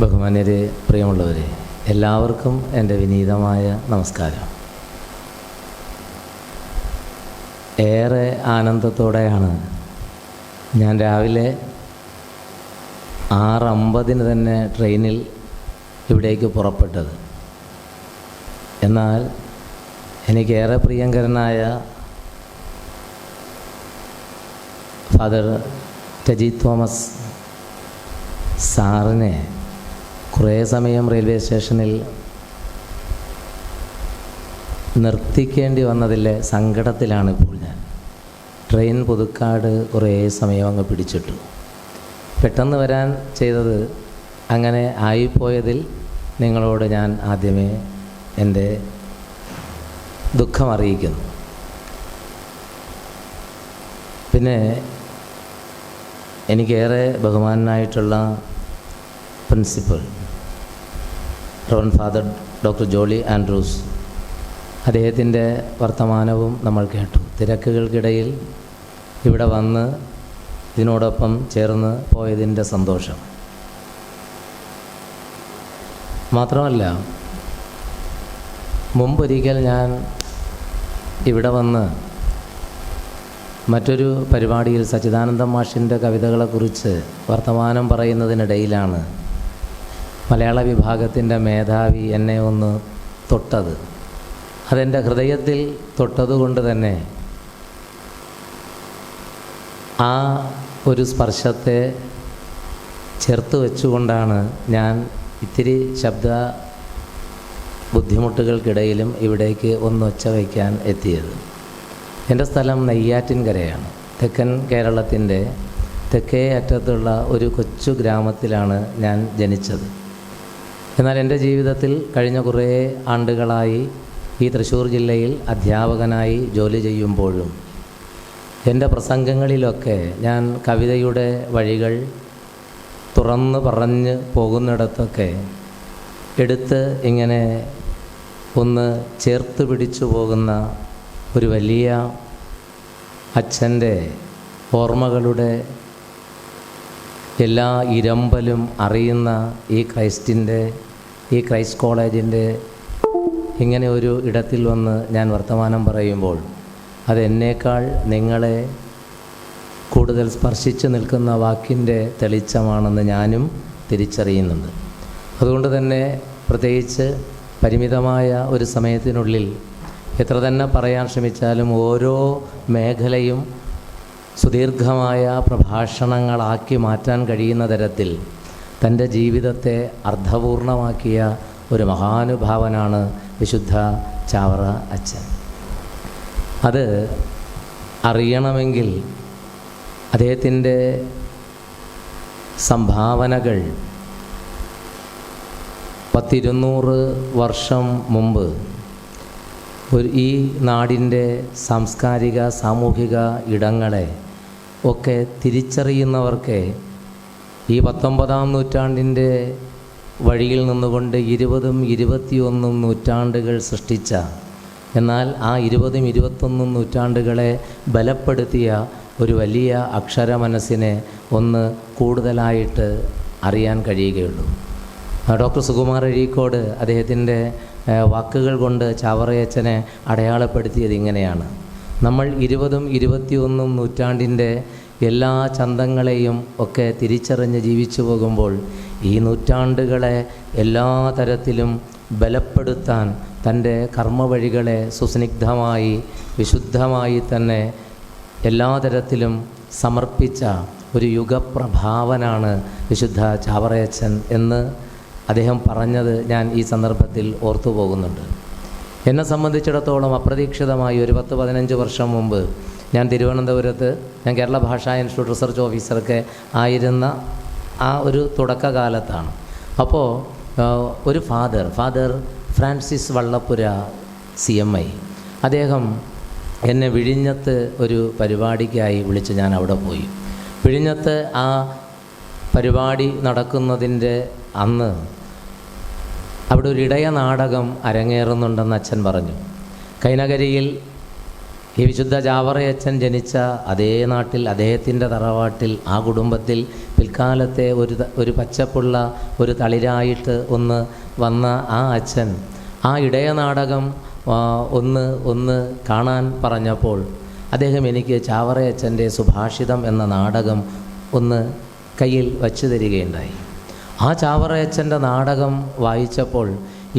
ബഹുമാന്യരെ, പ്രിയമുള്ളവരെ, എല്ലാവർക്കും എൻ്റെ വിനീതമായ നമസ്കാരം. ഏറെ ആനന്ദത്തോടെയാണ് ഞാൻ രാവിലെ 6:50 തന്നെ ട്രെയിനിൽ ഇവിടേക്ക് പുറപ്പെട്ടത്. എന്നാൽ എനിക്കേറെ പ്രിയങ്കരനായ ഫാദർ ടജി തോമസ് സാറിനെ കുറേ സമയം റെയിൽവേ സ്റ്റേഷനിൽ നിർത്തിക്കേണ്ടി വന്നതിലെ സങ്കടത്തിലാണ് ഇപ്പോൾ ഞാൻ. ട്രെയിൻ പുതുക്കാട് കുറേ സമയം അങ്ങ് പിടിച്ചിട്ടു. പെട്ടെന്ന് വരാൻ ചെയ്തത് അങ്ങനെ ആയിപ്പോയതിൽ നിങ്ങളോട് ഞാൻ ആദ്യമേ എൻ്റെ ദുഃഖം അറിയിക്കുന്നു. പിന്നെ എനിക്കേറെ ബഹുമാനായിട്ടുള്ള principal reverend father doctor Jolly Andrews, അദ്ദേഹത്തിൻ്റെ വർത്തമാനവും നമ്മൾ കേട്ടു. തിരക്കുകൾക്കിടയിൽ ഇവിടെ വന്ന് ഇതിനോടൊപ്പം ചേർന്ന് പോയതിൻ്റെ സന്തോഷം മാത്രമല്ല, മുമ്പൊരിക്കൽ ഞാൻ ഇവിടെ വന്ന് മറ്റൊരു പരിപാടിയിൽ സച്ചിദാനന്ദ മാഷിൻ്റെ കവിതകളെക്കുറിച്ച് വർത്തമാനം പറയുന്നതിനിടയിലാണ് മലയാള വിഭാഗത്തിൻ്റെ മേധാവി എന്നെ ഒന്ന് തൊട്ടത്. അതെൻ്റെ ഹൃദയത്തിൽ തൊട്ടതുകൊണ്ട് തന്നെ ആ ഒരു സ്പർശത്തെ ചേർത്ത് വെച്ചുകൊണ്ടാണ് ഞാൻ ഇത്തിരി ശബ്ദ ബുദ്ധിമുട്ടുകൾക്കിടയിലും ഇവിടേക്ക് ഒന്നൊച്ച വയ്ക്കാൻ എത്തിയത്. എൻ്റെ സ്ഥലം നെയ്യാറ്റിൻകരയാണ്. തെക്കൻ കേരളത്തിൻ്റെ തെക്കേ അറ്റത്തുള്ള ഒരു കൊച്ചു ഗ്രാമത്തിലാണ് ഞാൻ ജനിച്ചത്. എന്നാൽ എൻ്റെ ജീവിതത്തിൽ കഴിഞ്ഞ കുറേ ആണ്ടുകളായി ഈ തൃശ്ശൂർ ജില്ലയിൽ അധ്യാപകനായി ജോലി ചെയ്യുമ്പോഴും എൻ്റെ പ്രസംഗങ്ങളിലൊക്കെ ഞാൻ കവിതയുടെ വഴികൾ തുറന്ന് പറഞ്ഞ് പോകുന്നിടത്തൊക്കെ എടുത്ത് ഇങ്ങനെ ഒന്ന് ചേർത്ത് പിടിച്ചു പോകുന്ന ഒരു വലിയ അച്ഛൻ്റെ ഓർമ്മകളുടെ എല്ലാ ഇരമ്പലും അറിയുന്ന ഈ ക്രൈസ്റ്റ് കോളേജിൻ്റെ ഇങ്ങനെ ഒരു ഇടത്തിൽ വന്ന് ഞാൻ വർത്തമാനം പറയുമ്പോൾ അതെന്നേക്കാൾ നിങ്ങളെ കൂടുതൽ സ്പർശിച്ച് നിൽക്കുന്ന വാക്കിൻ്റെ തെളിച്ചമാണെന്ന് ഞാനും തിരിച്ചറിയുന്നുണ്ട്. അതുകൊണ്ട് തന്നെ പ്രത്യേകിച്ച് പരിമിതമായ ഒരു സമയത്തിനുള്ളിൽ എത്ര തന്നെ പറയാൻ ശ്രമിച്ചാലും ഓരോ മേഖലയും സുദീർഘമായ പ്രഭാഷണങ്ങളാക്കി മാറ്റാൻ കഴിയുന്ന തരത്തിൽ തൻ്റെ ജീവിതത്തെ അർത്ഥപൂർണമാക്കിയ ഒരു മഹാനുഭാവനാണ് വിശുദ്ധ ചാവറ അച്ഛൻ. അത് അറിയണമെങ്കിൽ അദ്ദേഹത്തിൻ്റെ സംഭാവനകൾ 100-200 വർഷം മുമ്പ് ഈ നാടിൻ്റെ സാംസ്കാരിക സാമൂഹിക ഇടങ്ങളെ ഒക്കെ തിരിച്ചറിയുന്നവർക്ക് ഈ 19-ാം നൂറ്റാണ്ടിൻ്റെ വഴിയിൽ നിന്നുകൊണ്ട് 20ഉം 21ഉം നൂറ്റാണ്ടുകൾ സൃഷ്ടിച്ച, എന്നാൽ ആ 20ഉം 21ഉം നൂറ്റാണ്ടുകളെ ബലപ്പെടുത്തിയ ഒരു വലിയ അക്ഷരമനസ്സിനെ ഒന്ന് കൂടുതലായിട്ട് അറിയാൻ കഴിയുകയുള്ളൂ. ഡോക്ടർ സുകുമാർ അഴീക്കോട് അദ്ദേഹത്തിൻ്റെ വാക്കുകൾ കൊണ്ട് ചാവറയച്ചനെ അടയാളപ്പെടുത്തിയത് ഇങ്ങനെയാണ്: നമ്മൾ 20ഉം 21ഉം നൂറ്റാണ്ടിൻ്റെ എല്ലാ ചന്തങ്ങളെയും ഒക്കെ തിരിച്ചറിഞ്ഞ് ജീവിച്ചു പോകുമ്പോൾ ഈ നൂറ്റാണ്ടുകളെ എല്ലാ തരത്തിലും ബലപ്പെടുത്താൻ തൻ്റെ കർമ്മവഴികളെ സുസ്നിഗ്ധമായി വിശുദ്ധമായി തന്നെ എല്ലാ തരത്തിലും സമർപ്പിച്ച ഒരു യുഗപ്രഭാവനാണ് വിശുദ്ധ ചാവറയച്ചൻ എന്ന് അദ്ദേഹം പറഞ്ഞത് ഞാൻ ഈ സന്ദർഭത്തിൽ ഓർത്തു പോകുന്നുണ്ട്. എന്നെ സംബന്ധിച്ചിടത്തോളം അപ്രതീക്ഷിതമായി ഒരു 10-15 വർഷം മുമ്പ് ഞാൻ തിരുവനന്തപുരത്ത്, ഞാൻ കേരള ഭാഷാ ഇൻസ്റ്റിറ്റ്യൂട്ട് റിസർച്ച് ഓഫീസറൊക്കെ ആയിരുന്ന ആ ഒരു തുടക്കകാലത്താണ്. അപ്പോൾ ഒരു ഫാദർ ഫ്രാൻസിസ് വള്ളപ്പുര CMI, അദ്ദേഹം എന്നെ വിഴിഞ്ഞത്ത് ഒരു പരിപാടിക്കായി വിളിച്ച് ഞാൻ അവിടെ പോയി. വിഴിഞ്ഞത്ത് ആ പരിപാടി നടക്കുന്നതിൻ്റെ അന്ന് അവിടെ ഒരു ഇടയ നാടകം അരങ്ങേറുന്നുണ്ടെന്ന് അച്ഛൻ പറഞ്ഞു. കൈനകരിയിൽ ഈ വിശുദ്ധ ചാവറയച്ചൻ ജനിച്ച അതേ നാട്ടിൽ, അദ്ദേഹത്തിൻ്റെ തറവാട്ടിൽ, ആ കുടുംബത്തിൽ പിൽക്കാലത്തെ ഒരു പച്ചപ്പുള്ള ഒരു തളിരായിട്ട് വന്ന ആ അച്ഛൻ ആ ഇടയ നാടകം ഒന്ന് കാണാൻ പറഞ്ഞപ്പോൾ അദ്ദേഹം എനിക്ക് ചാവറയച്ചൻ്റെ സുഭാഷിതം എന്ന നാടകം ഒന്ന് കയ്യിൽ വച്ചു തരികയുണ്ടായി. ആ ചാവറയച്ചൻ്റെ നാടകം വായിച്ചപ്പോൾ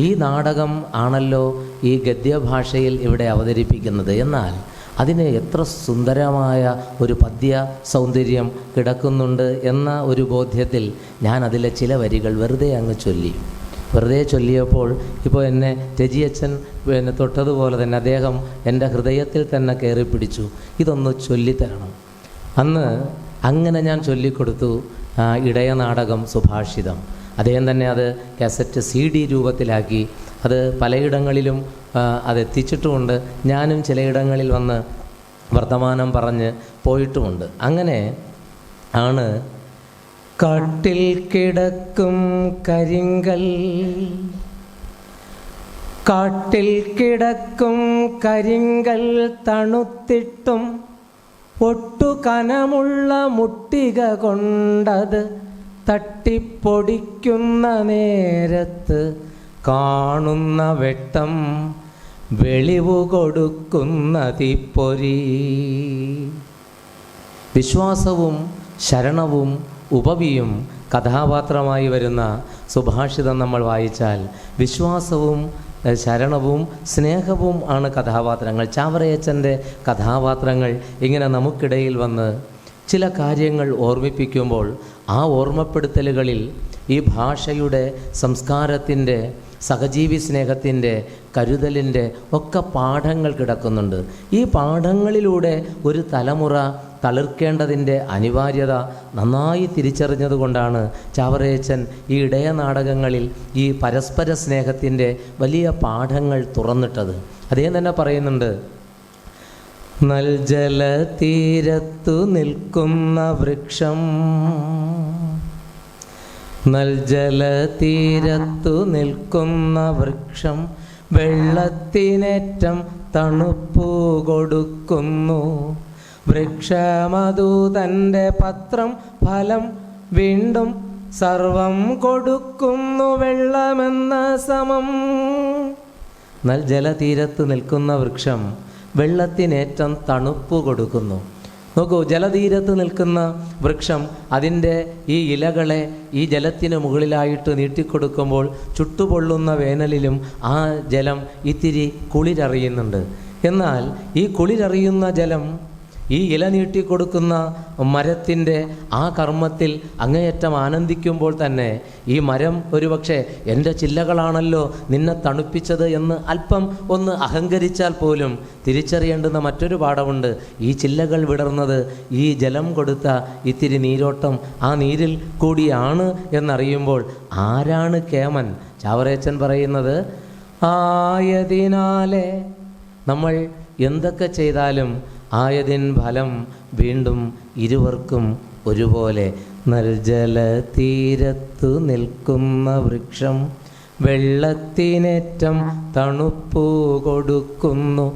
ഈ നാടകം ആണല്ലോ ഈ ഗദ്യഭാഷയിൽ ഇവിടെ അവതരിപ്പിക്കുന്നത്, എന്നാൽ അതിന് എത്ര സുന്ദരമായ ഒരു പദ്യ സൗന്ദര്യം കിടക്കുന്നുണ്ട് എന്ന ഒരു ബോധ്യത്തിൽ ഞാൻ അതിലെ ചില വരികൾ വെറുതെ ചൊല്ലിയപ്പോൾ ഇപ്പോൾ എന്നെ രജിയച്ചൻ തൊട്ടതുപോലെ തന്നെ അദ്ദേഹം എൻ്റെ ഹൃദയത്തിൽ തന്നെ കയറി പിടിച്ചു. ഇതൊന്ന് ചൊല്ലിത്തരണം. അന്ന് അങ്ങനെ ഞാൻ ചൊല്ലിക്കൊടുത്തു ഇടയ നാടകം സുഭാഷിതം. അദ്ദേഹം തന്നെ അത് കാസറ്റ് CD രൂപത്തിലാക്കി അത് പലയിടങ്ങളിലും അതെത്തിച്ചിട്ടുമുണ്ട്. ഞാനും ചിലയിടങ്ങളിൽ വന്ന് വർത്തമാനം പറഞ്ഞ് പോയിട്ടുമുണ്ട്. അങ്ങനെ ആണ് കാട്ടിൽ കിടക്കും കരിങ്കൽ തണുത്തിട്ടും ഒട്ടു കനമുള്ള മുട്ടിക കൊണ്ടത് തട്ടിപ്പൊടിക്കുന്ന നേരത്ത് കാണുന്ന വെട്ടം വെളിവു കൊടുക്കുന്ന തീപ്പൊരി. വിശ്വാസവും ശരണവും ഉപവിയും കഥാപാത്രമായി വരുന്ന സുഭാഷിതം നമ്മൾ വായിച്ചാൽ വിശ്വാസവും ശരണവും സ്നേഹവും ആണ് കഥാപാത്രങ്ങൾ. ചാവറയച്ചൻ്റെ കഥാപാത്രങ്ങൾ ഇങ്ങനെ നമുക്കിടയിൽ വന്ന് ചില കാര്യങ്ങൾ ഓർമ്മിപ്പിക്കുമ്പോൾ ആ ഓർമ്മപ്പെടുത്തലുകളിൽ ഈ ഭാഷയുടെ, സംസ്കാരത്തിൻ്റെ, സഹജീവി സ്നേഹത്തിൻ്റെ, കരുതലിൻ്റെ ഒക്കെ പാഠങ്ങൾ കിടക്കുന്നുണ്ട്. ഈ പാഠങ്ങളിലൂടെ ഒരു തലമുറ തളിർക്കേണ്ടതിൻ്റെ അനിവാര്യത നന്നായി തിരിച്ചറിഞ്ഞതുകൊണ്ടാണ് ചാവറയച്ചൻ ഈ ഇടയ നാടകങ്ങളിൽ ഈ പരസ്പര സ്നേഹത്തിൻ്റെ വലിയ പാഠങ്ങൾ തുറന്നിട്ടത്. അദ്ദേഹം തന്നെ പറയുന്നുണ്ട്, നൽജലതീരത്തു നിൽക്കുന്ന വൃക്ഷം, നൽജലതീരത്തു നിൽക്കുന്ന വൃക്ഷം വെള്ളത്തിനേറ്റം തണുപ്പു കൊടുക്കുന്നു. വൃക്ഷമതു തൻ്റെ പത്രം ഫലം വീണ്ടും സർവം കൊടുക്കുന്നു വെള്ളമെന്ന സമം. ജലതീരത്ത് നിൽക്കുന്ന വൃക്ഷം വെള്ളത്തിനേറ്റം തണുപ്പ് കൊടുക്കുന്നു. നോക്കൂ, ജലതീരത്ത് നിൽക്കുന്ന വൃക്ഷം അതിൻ്റെ ഈ ഇലകളെ ഈ ജലത്തിന് മുകളിലായിട്ട് നീട്ടിക്കൊടുക്കുമ്പോൾ ചുട്ടുപൊള്ളുന്ന വേനലിലും ആ ജലം ഇത്തിരി കുളിരറിയുന്നുണ്ട്. എന്നാൽ ഈ കുളിരറിയുന്ന ജലം ഈ ഇല നീട്ടിക്കൊടുക്കുന്ന മരത്തിൻ്റെ ആ കർമ്മത്തിൽ അങ്ങേയറ്റം ആനന്ദിക്കുമ്പോൾ തന്നെ ഈ മരം ഒരുപക്ഷെ എൻ്റെ ചില്ലകളാണല്ലോ നിന്നെ തണുപ്പിച്ചത് എന്ന് അല്പം ഒന്ന് അഹങ്കരിച്ചാൽ പോലും തിരിച്ചറിയേണ്ടുന്ന മറ്റൊരു പാഠമുണ്ട്. ഈ ചില്ലകൾ വിടർന്നത് ഈ ജലം കൊടുത്ത ഇത്തിരി നീരോട്ടം ആ നീരിൽ കൂടിയാണ് എന്നറിയുമ്പോൾ ആരാണ് കേമൻ? ചാവറയച്ചൻ പറയുന്നത്, ആയതിനാലെ നമ്മൾ എന്തൊക്കെ ചെയ്താലും ആയതിൻ ഫലം വീണ്ടും ഇരുവർക്കും ഒരുപോലെ. നിർജലതീരത്തു നിൽക്കുന്ന വൃക്ഷം വെള്ളത്തിനേറ്റം തണുപ്പു കൊടുക്കുന്നു.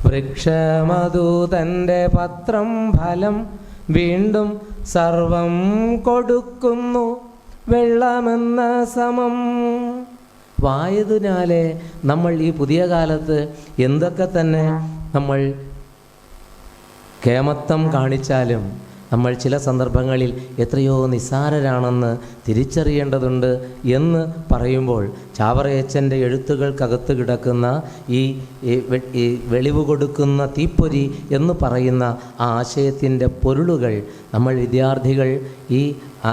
വൃക്ഷമതു തൻ്റെ പത്രം ഫലം വീണ്ടും സർവം കൊടുക്കുന്നു വെള്ളമെന്ന സമം. വായതിനാലെ നമ്മൾ ഈ പുതിയ കാലത്ത് എന്തൊക്കെ തന്നെ നമ്മൾ കേമത്വം കാണിച്ചാലും നമ്മൾ ചില സന്ദർഭങ്ങളിൽ എത്രയോ നിസ്സാരരാണെന്ന് തിരിച്ചറിയേണ്ടതുണ്ട് എന്ന് പറയുമ്പോൾ ചാവറയച്ചൻ്റെ എഴുത്തുകൾക്കകത്ത് കിടക്കുന്ന ഈ വെളിവ് കൊടുക്കുന്ന തീപ്പൊരി എന്ന് പറയുന്ന ആ ആശയത്തിൻ്റെ പൊരുളുകൾ നമ്മൾ വിദ്യാർത്ഥികൾ, ഈ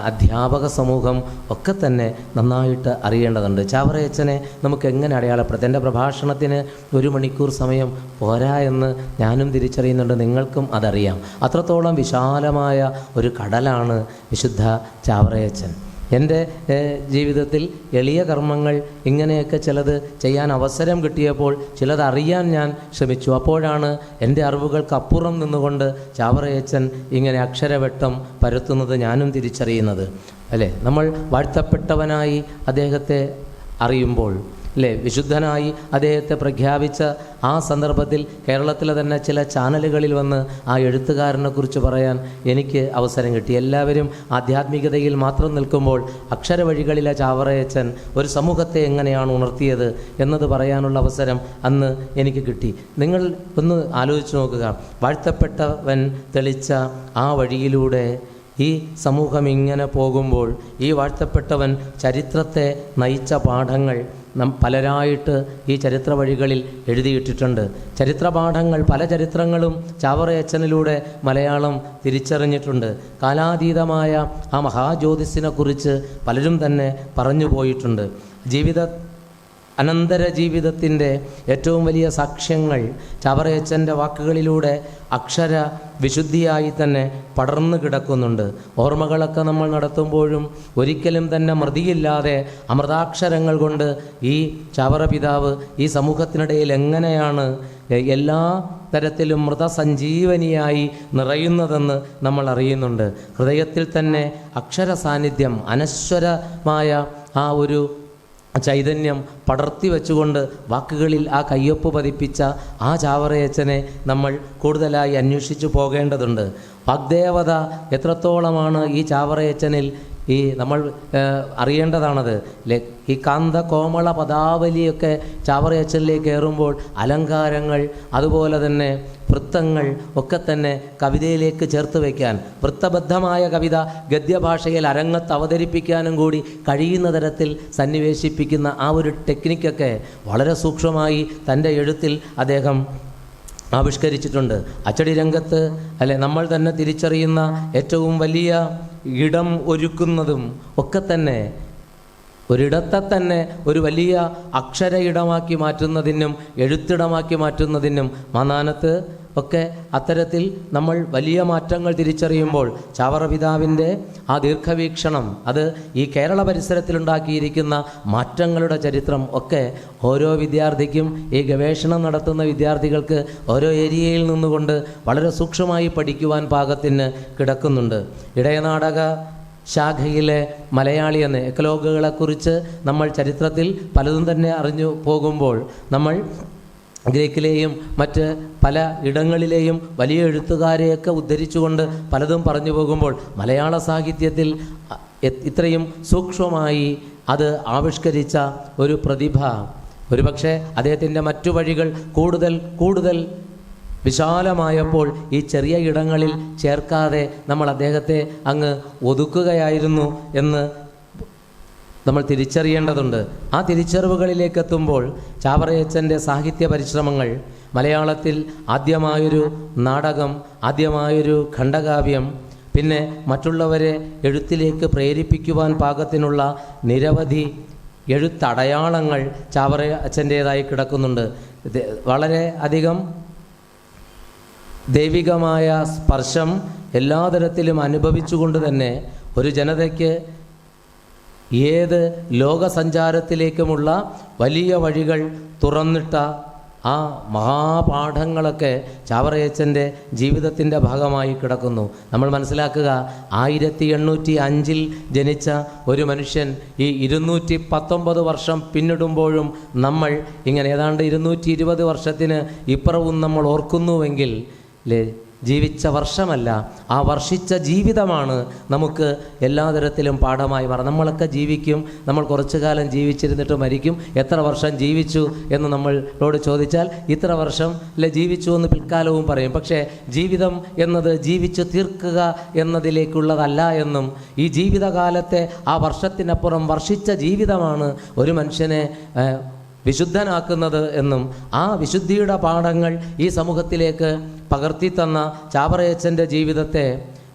അധ്യാപക സമൂഹം ഒക്കെ തന്നെ നന്നായിട്ട് അറിയേണ്ടതുണ്ട്. ചാവറയച്ചനെ നമുക്ക് എങ്ങനെ അടയാളപ്പെടുത്താം? എൻ്റെ പ്രഭാഷണത്തിന് 1 മണിക്കൂർ സമയം പോരാ എന്ന് ഞാനും തിരിച്ചറിയുന്നുണ്ട്, നിങ്ങൾക്കും അതറിയാം. അത്രത്തോളം വിശാലമായ ഒരു കടലാണ് വിശുദ്ധ ചാവറയച്ചൻ. എൻ്റെ ജീവിതത്തിൽ എളിയ കർമ്മങ്ങൾ ഇങ്ങനെയൊക്കെ ചിലത് ചെയ്യാൻ അവസരം കിട്ടിയപ്പോൾ ചിലത് അറിയാൻ ഞാൻ ശ്രമിച്ചു. അപ്പോഴാണ് എൻ്റെ അറിവുകൾക്കപ്പുറം നിന്നുകൊണ്ട് ചാവറയച്ചൻ ഇങ്ങനെ അക്ഷരവെട്ടം പരത്തുന്നത് ഞാനും തിരിച്ചറിയുന്നത്. അല്ലേ, നമ്മൾ വാഴ്ത്തപ്പെട്ടവനായി അദ്ദേഹത്തെ അറിയുമ്പോൾ അല്ലേ വിശുദ്ധനായി അദ്ദേഹത്തെ പ്രഖ്യാപിച്ച ആ സന്ദർഭത്തിൽ കേരളത്തിലെ തന്നെ ചില ചാനലുകളിൽ വന്ന് ആ എഴുത്തുകാരനെ കുറിച്ച് പറയാൻ എനിക്ക് അവസരം കിട്ടി. എല്ലാവരും ആധ്യാത്മികതയിൽ മാത്രം നിൽക്കുമ്പോൾ അക്ഷരവഴികളിലെ ചാവറയച്ചൻ ഒരു സമൂഹത്തെ എങ്ങനെയാണ് ഉണർത്തിയത് എന്നത് പറയാനുള്ള അവസരം അന്ന് എനിക്ക് കിട്ടി. നിങ്ങൾ ഒന്ന് ആലോചിച്ച് നോക്കുക, വാഴ്ത്തപ്പെട്ടവൻ തെളിച്ച ആ വഴിയിലൂടെ ഈ സമൂഹം ഇങ്ങനെ പോകുമ്പോൾ ഈ വാഴ്ത്തപ്പെട്ടവൻ ചരിത്രത്തെ നയിച്ച പാഠങ്ങൾ പലരായിട്ട് ഈ ചരിത്ര വഴികളിൽ എഴുതിയിട്ടിട്ടുണ്ട്. ചരിത്രപാഠങ്ങൾ പല ചരിത്രങ്ങളും ചാവറയച്ചനിലൂടെ മലയാളം തിരിച്ചറിഞ്ഞിട്ടുണ്ട്. കാലാതീതമായ ആ മഹാജ്യോതിസിനെക്കുറിച്ച് പലരും തന്നെ പറഞ്ഞു പോയിട്ടുണ്ട്. അനന്തര ജീവിതത്തിൻ്റെ ഏറ്റവും വലിയ സാക്ഷ്യങ്ങൾ ചാവറയച്ചൻ്റെ വാക്കുകളിലൂടെ അക്ഷര വിശുദ്ധിയായി തന്നെ പടർന്നു കിടക്കുന്നുണ്ട്. ഓർമ്മകളൊക്കെ നമ്മൾ നടത്തുമ്പോഴും ഒരിക്കലും തന്നെ മൃതിയില്ലാതെ അമൃതാക്ഷരങ്ങൾ കൊണ്ട് ഈ ചാവറ പിതാവ് ഈ സമൂഹത്തിനിടയിൽ എങ്ങനെയാണ് എല്ലാ തരത്തിലും മൃതസഞ്ജീവനിയായി നിറയുന്നതെന്ന് നമ്മൾ അറിയുന്നുണ്ട്. ഹൃദയത്തിൽ തന്നെ അക്ഷര സാന്നിധ്യം, അനശ്വരമായ ആ ഒരു ചൈതന്യം പടർത്തി വെച്ചുകൊണ്ട് വാക്കുകളിൽ ആ കയ്യൊപ്പ് പതിപ്പിച്ച ആ ചാവറയച്ചനെ നമ്മൾ കൂടുതലായി അന്വേഷിച്ചു പോകേണ്ടതുണ്ട്. വാഗ്ദേവത എത്രത്തോളമാണ് ഈ ചാവറയച്ചനിൽ ഈ നമ്മൾ അറിയേണ്ടതാണത്. ഈ കാന്ത കോമള പദാവലിയൊക്കെ ചാവറയച്ചനിലേക്ക് കയറുമ്പോൾ അലങ്കാരങ്ങൾ, അതുപോലെ തന്നെ വൃത്തങ്ങൾ ഒക്കെ തന്നെ കവിതയിലേക്ക് ചേർത്ത് വയ്ക്കാൻ, വൃത്തബദ്ധമായ കവിത ഗദ്യഭാഷയിൽ അരങ്ങത്ത് അവതരിപ്പിക്കാനും കൂടി കഴിയുന്ന തരത്തിൽ സന്നിവേശിപ്പിക്കുന്ന ആ ഒരു ടെക്നിക്കൊക്കെ വളരെ സൂക്ഷ്മമായി തൻ്റെ എഴുത്തിൽ അദ്ദേഹം ആവിഷ്കരിച്ചിട്ടുണ്ട്. അച്ചടി രംഗത്ത് നമ്മൾ തന്നെ തിരിച്ചറിയുന്ന ഏറ്റവും വലിയ ഇടം ഒരുക്കുന്നതും ഒക്കെ തന്നെ ഒരിടത്തെ തന്നെ ഒരു വലിയ അക്ഷര ഇടമാക്കി മാറ്റുന്നതിനും എഴുത്തിടമാക്കി മാറ്റുന്നതിനും മാന്നാനത്ത് ഒക്കെ അത്തരത്തിൽ നമ്മൾ വലിയ മാറ്റങ്ങൾ തിരിച്ചറിയുമ്പോൾ ചാവറ പിതാവിൻ്റെ ആ ദീർഘവീക്ഷണം, അത് ഈ കേരള പരിസരത്തിലുണ്ടാക്കിയിരിക്കുന്ന മാറ്റങ്ങളുടെ ചരിത്രം ഒക്കെ ഓരോ വിദ്യാർത്ഥിക്കും, ഈ ഗവേഷണം നടത്തുന്ന വിദ്യാർത്ഥികൾക്ക് ഓരോ ഏരിയയിൽ നിന്നുകൊണ്ട് വളരെ സൂക്ഷ്മമായി പഠിക്കുവാൻ പാകത്തിന് കിടക്കുന്നുണ്ട്. ഇടയനാടക ശാഖയിലെ മലയാളി എന്ന എക്കലോഗുകളെക്കുറിച്ച് നമ്മൾ ചരിത്രത്തിൽ പലതും തന്നെ അറിഞ്ഞു പോകുമ്പോൾ നമ്മൾ ഗ്രീക്കിലെയും മറ്റ് പല ഇടങ്ങളിലെയും വലിയ എഴുത്തുകാരെയൊക്കെ ഉദ്ധരിച്ചുകൊണ്ട് പലതും പറഞ്ഞു പോകുമ്പോൾ മലയാള സാഹിത്യത്തിൽ ഇത്രയും സൂക്ഷ്മമായി അത് ആവിഷ്കരിച്ച ഒരു പ്രതിഭ, ഒരുപക്ഷെ അദ്ദേഹത്തിൻ്റെ മറ്റു വഴികൾ കൂടുതൽ വിശാലമായപ്പോൾ ഈ ചെറിയ ഇടങ്ങളിൽ ചേർക്കാതെ നമ്മൾ അദ്ദേഹത്തെ അങ്ങ് ഒതുക്കുകയായിരുന്നു എന്ന് നമ്മൾ തിരിച്ചറിയേണ്ടതുണ്ട്. ആ തിരിച്ചറിവുകളിലേക്ക് എത്തുമ്പോൾ ചാവറയച്ചൻ്റെ സാഹിത്യ പരിശ്രമങ്ങൾ, മലയാളത്തിൽ ആദ്യമായൊരു നാടകം, ആദ്യമായൊരു ഖണ്ഡകാവ്യം, പിന്നെ മറ്റുള്ളവരെ എഴുത്തിലേക്ക് പ്രേരിപ്പിക്കുവാൻ പാകത്തിനുള്ള നിരവധി എഴുത്തടയാളങ്ങൾ ചാവറയച്ചൻ്റേതായി കിടക്കുന്നുണ്ട്. വളരെ അധികം ദൈവികമായ സ്പർശം എല്ലാ തരത്തിലും അനുഭവിച്ചുകൊണ്ട് തന്നെ ഒരു ജനതയ്ക്ക് ഏത് ലോകസഞ്ചാരത്തിലേക്കുമുള്ള വലിയ വഴികൾ തുറന്നിട്ട ആ മഹാപാഠങ്ങളൊക്കെ ചാവറയച്ചൻ്റെ ജീവിതത്തിൻ്റെ ഭാഗമായി കിടക്കുന്നു. നമ്മൾ മനസ്സിലാക്കുക, 1805 ജനിച്ച ഒരു മനുഷ്യൻ ഈ 219 വർഷം പിന്നിടുമ്പോഴും നമ്മൾ ഇങ്ങനെ ഏതാണ്ട് 220 വർഷത്തിന് ഇപ്പുറവും നമ്മൾ ഓർക്കുന്നുവെങ്കിൽ ജീവിച്ച വർഷമല്ല, ആ വർഷിച്ച ജീവിതമാണ് നമുക്ക് എല്ലാ തരത്തിലും പാഠമായി മാറും. നമ്മളൊക്കെ ജീവിക്കും, നമ്മൾ കുറച്ചു കാലം ജീവിച്ചിരുന്നിട്ട് മരിക്കും. എത്ര വർഷം ജീവിച്ചു എന്ന് നമ്മളോട് ചോദിച്ചാൽ ഇത്ര വർഷം ജീവിച്ചു എന്ന് പിൽക്കാലവും പറയും. പക്ഷേ ജീവിതം എന്നത് ജീവിച്ചു തീർക്കുക എന്നതിലേക്കുള്ളതല്ല എന്നും, ഈ ജീവിതകാലത്തെ ആ വർഷത്തിനപ്പുറം വർഷിച്ച ജീവിതമാണ് ഒരു മനുഷ്യനെ വിശുദ്ധനാക്കുന്നത് എന്നും, ആ വിശുദ്ധിയുടെ പാഠങ്ങൾ ഈ സമൂഹത്തിലേക്ക് പകർത്തി തന്ന ചാവറയച്ചൻ്റെ ജീവിതത്തെ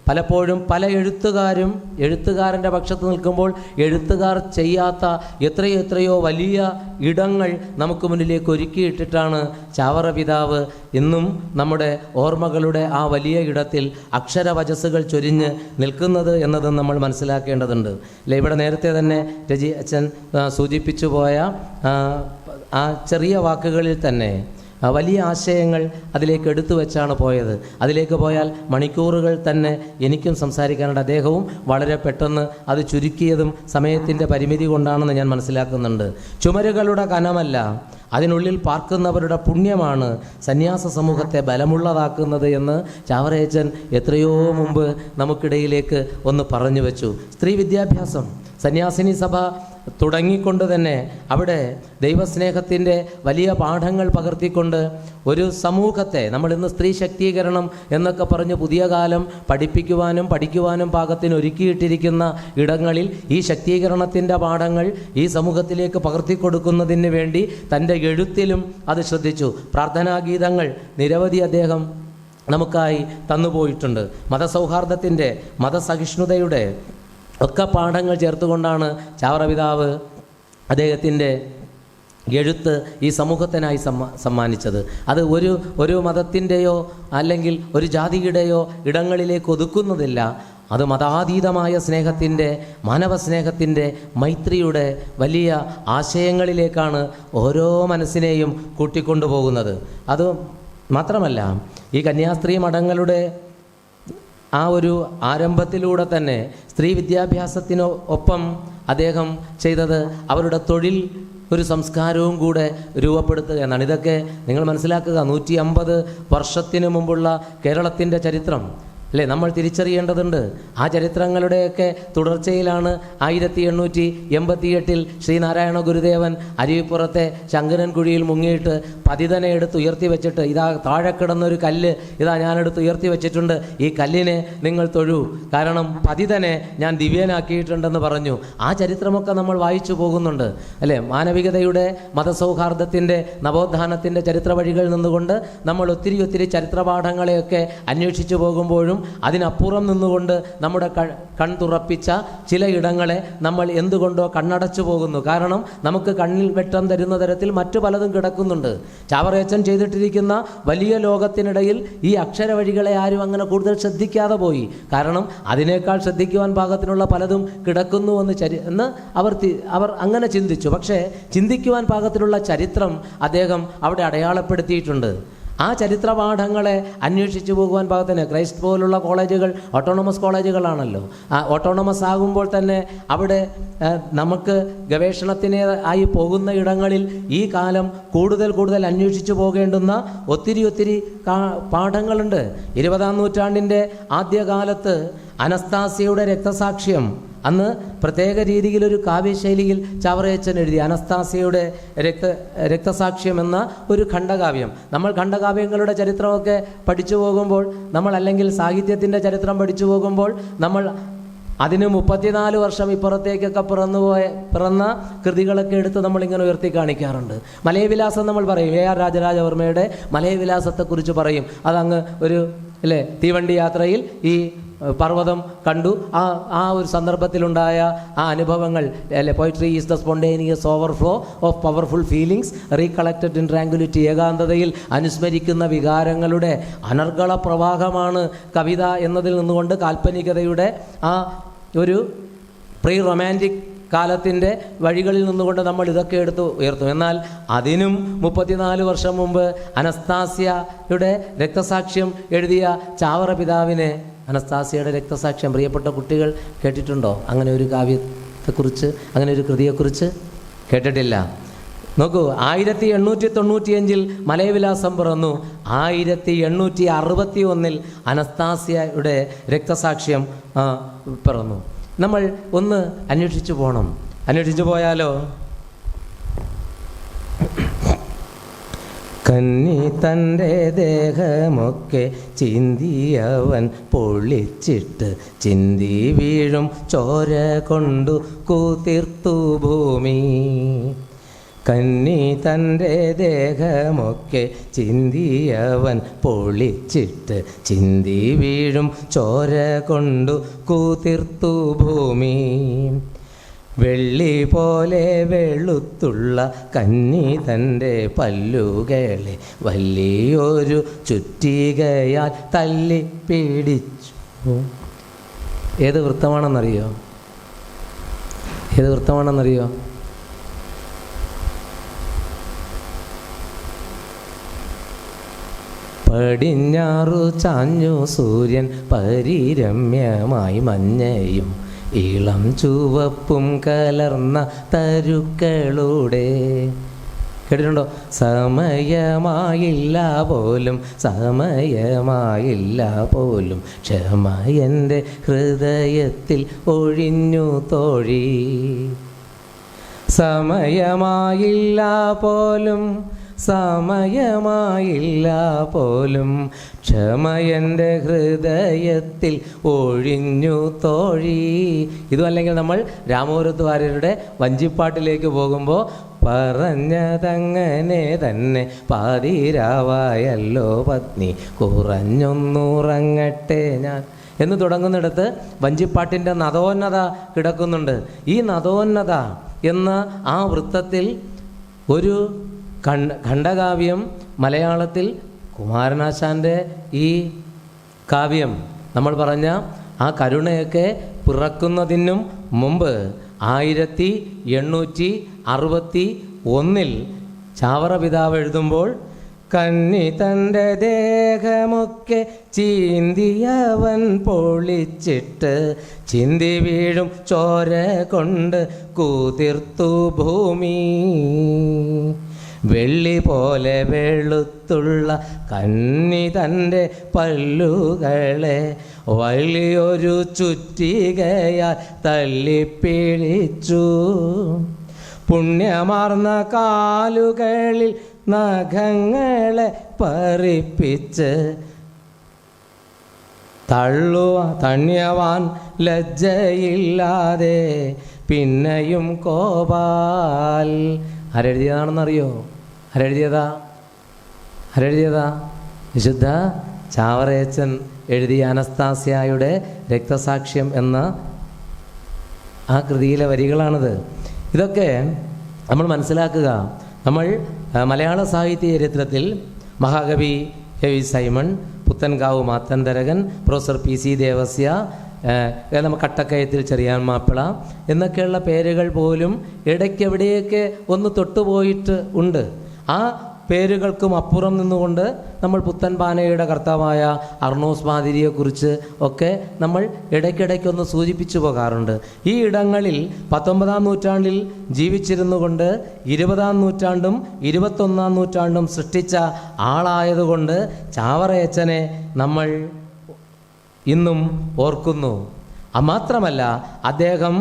പലപ്പോഴും പല എഴുത്തുകാരൻ്റെ പക്ഷത്ത് നിൽക്കുമ്പോൾ എഴുത്തുകാർ ചെയ്യാത്ത എത്രയോ വലിയ ഇടങ്ങൾ നമുക്ക് മുന്നിലേക്ക് ഒരുക്കിയിട്ടിട്ടാണ് ചാവറ പിതാവ് ഇന്നും നമ്മുടെ ഓർമ്മകളുടെ ആ വലിയ ഇടത്തിൽ അക്ഷരവചസ്സുകൾ ചൊരിഞ്ഞ് നിൽക്കുന്നത് എന്നതും നമ്മൾ മനസ്സിലാക്കേണ്ടതുണ്ട്. ഇവിടെ നേരത്തെ തന്നെ രജി അച്ഛൻ സൂചിപ്പിച്ചു പോയ ആ ചെറിയ വാക്കുകളിൽ തന്നെ വലിയ ആശയങ്ങൾ അതിലേക്ക് എടുത്തു വെച്ചാണ് പോയത്. അതിലേക്ക് പോയാൽ മണിക്കൂറുകൾ തന്നെ എനിക്കും സംസാരിക്കാനുണ്ട്. അദ്ദേഹവും വളരെ പെട്ടെന്ന് അത് ചുരുക്കിയതും സമയത്തിൻ്റെ പരിമിതി കൊണ്ടാണെന്ന് ഞാൻ മനസ്സിലാക്കുന്നുണ്ട്. ചുമരുകളുടെ കനമല്ല, അതിനുള്ളിൽ പാർക്കുന്നവരുടെ പുണ്യമാണ് സന്യാസ സമൂഹത്തെ ബലമുള്ളതാക്കുന്നത് എന്ന് ചാവറയച്ചൻ എത്രയോ മുമ്പ് നമുക്കിടയിലേക്ക് ഒന്ന് പറഞ്ഞു വെച്ചു. സ്ത്രീ വിദ്യാഭ്യാസം സന്യാസിനി സഭ തുടങ്ങിക്കൊണ്ട് തന്നെ അവിടെ ദൈവസ്നേഹത്തിൻ്റെ വലിയ പാഠങ്ങൾ പകർത്തിക്കൊണ്ട് ഒരു സമൂഹത്തെ നമ്മൾ ഇന്ന് സ്ത്രീ ശാക്തീകരണം എന്നൊക്കെ പറഞ്ഞ് പുതിയ കാലം പഠിക്കുവാനും പാകത്തിന് ഒരുക്കിയിട്ടിരിക്കുന്ന ഇടങ്ങളിൽ ഈ ശാക്തീകരണത്തിൻ്റെ പാഠങ്ങൾ ഈ സമൂഹത്തിലേക്ക് പകർത്തിക്കൊടുക്കുന്നതിന് വേണ്ടി തൻ്റെ എഴുത്തിലും അത് ശ്രദ്ധിച്ചു. പ്രാർത്ഥനാഗീതങ്ങൾ നിരവധി അദ്ദേഹം നമുക്കായി തന്നുപോയിട്ടുണ്ട്. മതസൗഹാർദ്ദത്തിൻ്റെ, മതസഹിഷ്ണുതയുടെ ഒക്കെ പാഠങ്ങൾ ചേർത്തുകൊണ്ടാണ് ചാവറ പിതാവ് അദ്ദേഹത്തിൻ്റെ എഴുത്ത് ഈ സമൂഹത്തിനായി സമ്മാനിച്ചത്. അത് ഒരു മതത്തിൻ്റെയോ അല്ലെങ്കിൽ ഒരു ജാതിയുടെയോ ഇടങ്ങളിലേക്ക് ഒതുക്കുന്നതില്ല. അത് മതാതീതമായ സ്നേഹത്തിൻ്റെ, മാനവസ്നേഹത്തിൻ്റെ, മൈത്രിയുടെ വലിയ ആശയങ്ങളിലേക്കാണ് ഓരോ മനസ്സിനെയും കൂട്ടിക്കൊണ്ടുപോകുന്നത്. അത് മാത്രമല്ല, ഈ കന്യാസ്ത്രീ മഠങ്ങളുടെ ആ ഒരു ആരംഭത്തിലൂടെ തന്നെ സ്ത്രീ വിദ്യാഭ്യാസത്തിനൊപ്പം അദ്ദേഹം ചെയ്തത് അവരുടെ തൊഴിൽ ഒരു സംസ്കാരവും കൂടെ രൂപപ്പെടുത്തുക എന്നാണ്. ഇതൊക്കെ നിങ്ങൾ മനസ്സിലാക്കുക. 150 വർഷത്തിന് മുമ്പുള്ള കേരളത്തിൻ്റെ ചരിത്രം അല്ലേ നമ്മൾ തിരിച്ചറിയേണ്ടതുണ്ട്. ആ ചരിത്രങ്ങളുടെയൊക്കെ തുടർച്ചയിലാണ് 1888 ശ്രീനാരായണ ഗുരുദേവൻ അരുവിപ്പുറത്തെ ശങ്കരൻ കുഴിയിൽ മുങ്ങിയിട്ട് പതിതനെ എടുത്ത് ഉയർത്തി വെച്ചിട്ട്, ഇതാ താഴെ കിടന്നൊരു കല്ല് ഇതാ ഞാനെടുത്ത് ഉയർത്തി വെച്ചിട്ടുണ്ട്, ഈ കല്ലിനെ നിങ്ങൾ തൊഴൂ, കാരണം പതിതനെ ഞാൻ ദിവ്യനാക്കിയിട്ടുണ്ടെന്ന് പറഞ്ഞു. ആ ചരിത്രമൊക്കെ നമ്മൾ വായിച്ചു പോകുന്നുണ്ട് അല്ലേ. മാനവികതയുടെ, മതസൗഹാർദ്ദത്തിൻ്റെ, നവോത്ഥാനത്തിൻ്റെ ചരിത്ര വഴികളിൽ നിന്നുകൊണ്ട് നമ്മൾ ഒത്തിരി ചരിത്രപാഠങ്ങളെയൊക്കെ അന്വേഷിച്ചു പോകുമ്പോഴും അതിനപ്പുറം നിന്നുകൊണ്ട് നമ്മുടെ കൺതുറപ്പിച്ച ചിലയിടങ്ങളെ നമ്മൾ എന്തുകൊണ്ടോ കണ്ണടച്ചു പോകുന്നു. കാരണം നമുക്ക് കണ്ണിൽ വെട്ടം തരുന്ന തരത്തിൽ മറ്റു പലതും കിടക്കുന്നുണ്ട്. ചാവറയച്ചൻ ചെയ്തിട്ടിരിക്കുന്ന വലിയ ലോകത്തിനിടയിൽ ഈ അക്ഷര വഴികളെ ആരും അങ്ങനെ കൂടുതൽ ശ്രദ്ധിക്കാതെ പോയി. കാരണം അതിനേക്കാൾ ശ്രദ്ധിക്കുവാൻ പാകത്തിനുള്ള പലതും കിടക്കുന്നു എന്ന് അവർ അങ്ങനെ ചിന്തിച്ചു. പക്ഷേ ചിന്തിക്കുവാൻ പാകത്തിലുള്ള ചരിത്രം അദ്ദേഹം അവിടെ അടയാളപ്പെടുത്തിയിട്ടുണ്ട്. ആ ചരിത്രപാഠങ്ങളെ അന്വേഷിച്ചു പോകുവാൻ പാകത്തിന് ക്രൈസ്റ്റ് പോലുള്ള കോളേജുകൾ ഓട്ടോണമസ് കോളേജുകളാണല്ലോ. ആ ഓട്ടോണമസ് ആകുമ്പോൾ തന്നെ അവിടെ നമുക്ക് ഗവേഷണത്തിന് ആയി പോകുന്ന ഇടങ്ങളിൽ ഈ കാലം കൂടുതൽ അന്വേഷിച്ചു പോകേണ്ടുന്ന ഒത്തിരി പാഠങ്ങളുണ്ട്. 20-ാം നൂറ്റാണ്ടിൻ്റെ ആദ്യകാലത്ത് അനസ്താസിയയുടെ രക്തസാക്ഷ്യം, അന്ന് പ്രത്യേക രീതിയിലൊരു കാവ്യശൈലിയിൽ ചാവറയച്ചൻ എഴുതി അനസ്താസിയയുടെ രക്തസാക്ഷ്യം എന്ന ഒരു ഖണ്ഡകാവ്യം. നമ്മൾ ഖണ്ഡകാവ്യങ്ങളുടെ ചരിത്രമൊക്കെ പഠിച്ചു പോകുമ്പോൾ, നമ്മൾ അല്ലെങ്കിൽ സാഹിത്യത്തിൻ്റെ ചരിത്രം പഠിച്ചു പോകുമ്പോൾ നമ്മൾ അതിന് 34 വർഷം ഇപ്പുറത്തേക്കൊക്കെ പിറന്ന കൃതികളൊക്കെ എടുത്ത് നമ്മളിങ്ങനെ ഉയർത്തി കാണിക്കാറുണ്ട്. മലയവിലാസം നമ്മൾ പറയും, AR രാജരാജവർമ്മയുടെ മലയവിലാസത്തെക്കുറിച്ച് പറയും. അതങ്ങ് ഒരു അല്ലേ തീവണ്ടി യാത്രയിൽ ഈ പർവ്വതം കണ്ടു, ആ ഒരു സന്ദർഭത്തിലുണ്ടായ ആ അനുഭവങ്ങൾ അല്ലെ. Poetry is the spontaneous overflow of powerful feelings recollected in tranquillity. ഏകാന്തതയിൽ അനുസ്മരിക്കുന്ന വികാരങ്ങളുടെ അനർഗള പ്രവാഹമാണ് കവിത എന്നതിൽ നിന്നുകൊണ്ട് കാൽപ്പനികതയുടെ ആ ഒരു പ്രീ റൊമാൻറ്റിക് കാലത്തിൻ്റെ വഴികളിൽ നിന്നുകൊണ്ട് നമ്മൾ ഇതൊക്കെ എടുത്ത് ഉയർത്തും. എന്നാൽ അതിനും 34 വർഷം മുമ്പ് അനസ്താസിയയുടെ രക്തസാക്ഷ്യം എഴുതിയ ചാവറ പിതാവിനെ, അനസ്താസിയയുടെ രക്തസാക്ഷ്യം പ്രിയപ്പെട്ട കുട്ടികൾ കേട്ടിട്ടുണ്ടോ? അങ്ങനെ ഒരു കാവ്യത്തെക്കുറിച്ച്, അങ്ങനെ ഒരു കൃതിയെക്കുറിച്ച് കേട്ടിട്ടില്ല. നോക്കൂ, 1895 മലയവിലാസം പിറന്നു. 1861 അനസ്താസിയയുടെ രക്തസാക്ഷ്യം പിറന്നു. നമ്മൾ ഒന്ന് അന്വേഷിച്ചു പോകണം. അന്വേഷിച്ചു പോയാലോ? കന്നി തൻ്റെ ദേഹമൊക്കെ ചിന്തിയവൻ പൊളിച്ചിട്ട് ചിന്തി വീഴും ചോര കൊണ്ടു കൂതിർത്തു ഭൂമി. കന്നി തൻ്റെ ദേഹമൊക്കെ ചിന്തിയവൻ പൊളിച്ചിട്ട് ചിന്തി വീഴും ചോര കൊണ്ടു കൂതിർത്തു ഭൂമി. വെള്ളി പോലെ വെളുത്തുള്ള കന്നി തൻ്റെ പല്ലുകളെ വലിയൊരു ചുറ്റികയാൽ തല്ലി പിടിച്ചു. ഏത് വൃത്തമാണെന്നറിയോ? ഏത് വൃത്തമാണെന്നറിയോ? പടിഞ്ഞാറു ചാഞ്ഞു സൂര്യൻ പരിരമ്യമായി മഞ്ഞയും ഇളം ചുവപ്പും കലർന്ന തരുക്കളുടെ. കേട്ടിട്ടുണ്ടോ? സമയമായില്ല പോലും, സമയമായില്ല പോലും, ക്ഷമ എൻ്റെ ഹൃദയത്തിൽ ഒഴിഞ്ഞു തോഴി. സമയമായില്ല പോലും, സമയമായില്ല പോലും, ക്ഷമ എൻ്റെ ഹൃദയത്തിൽ ഒഴിഞ്ഞു തോഴി. ഇതുമല്ലെങ്കിൽ നമ്മൾ രാമപുരത്ത് വാര്യരുടെ വഞ്ചിപ്പാട്ടിലേക്ക് പോകുമ്പോൾ പറഞ്ഞതങ്ങനെ തന്നെ പാതിരാവായല്ലോ പത്നി കുറഞ്ഞൊന്നുറങ്ങട്ടെ ഞാൻ എന്ന് തുടങ്ങുന്നിടത്ത് വഞ്ചിപ്പാട്ടിൻ്റെ നദോന്നത കിടക്കുന്നുണ്ട്. ഈ നദോന്നത എന്ന ആ വൃത്തത്തിൽ ഒരു ഖണ്ഡകാവ്യം മലയാളത്തിൽ കുമാരനാശാൻ്റെ ഈ കാവ്യം നമ്മൾ പറഞ്ഞ ആ കരുണയൊക്കെ പിറക്കുന്നതിനും മുമ്പ് 1861 ചാവറ പിതാവ് എഴുതുമ്പോൾ കന്നി തൻ്റെ ദേഹമൊക്കെ ചീന്തിയവൻ പൊളിച്ചിട്ട് ചിന്തി വീഴും ചോര കൊണ്ട് കൂതിർത്തു ഭൂമി. വെള്ളി പോലെ വെളുത്തുള്ള കന്നി തൻ്റെ പല്ലുകളെ വലിയൊരു ചുറ്റികയാൽ തള്ളിപ്പിടിച്ചു. പുണ്യമാർന്ന കാലുകളിൽ നഖങ്ങളെ പറിപ്പിച്ച് തണ്യവാൻ ലജ്ജയില്ലാതെ പിന്നെയും കോപാൽ. ആരെഴുതിയതാണെന്നറിയോ? ആരെഴുതിയതാ? വിശുദ്ധ ചാവറയച്ചൻ എഴുതിയ അനസ്താസ്യായുടെ രക്തസാക്ഷ്യം എന്ന ആ കൃതിയിലെ വരികളാണിത്. ഇതൊക്കെ നമ്മൾ മനസ്സിലാക്കുക. നമ്മൾ മലയാള സാഹിത്യ ചരിത്രത്തിൽ മഹാകവി എ.വി. സൈമൺ, പുത്തൻകാവ് മാത്തന്തരകൻ, പ്രൊഫസർ PC ദേവസ്യ, നമ്മൾ കട്ടക്കയത്തിൽ ചെറിയാൻ മാപ്പിള എന്നൊക്കെയുള്ള പേരുകൾ പോലും ഇടയ്ക്കെവിടെയൊക്കെ ഒന്ന് തൊട്ടുപോയിട്ട് ഉണ്ട്. ആ പേരുകൾക്കും അപ്പുറം നിന്നുകൊണ്ട് നമ്മൾ പുത്തൻ പാനയുടെ കർത്താവായ അർണോസ് മാതിരിയെക്കുറിച്ച് ഒക്കെ നമ്മൾ ഇടയ്ക്കിടയ്ക്കൊന്ന് സൂചിപ്പിച്ചു പോകാറുണ്ട്. ഈ ഇടങ്ങളിൽ 19-ാം നൂറ്റാണ്ടിൽ ജീവിച്ചിരുന്നു കൊണ്ട് 20-ാം നൂറ്റാണ്ടും 21-ാം നൂറ്റാണ്ടും സൃഷ്ടിച്ച ആളായതുകൊണ്ട് ചാവറയച്ചനെ നമ്മൾ ഇന്നും ഓർക്കുന്നു. മാത്രമല്ല അദ്ദേഹം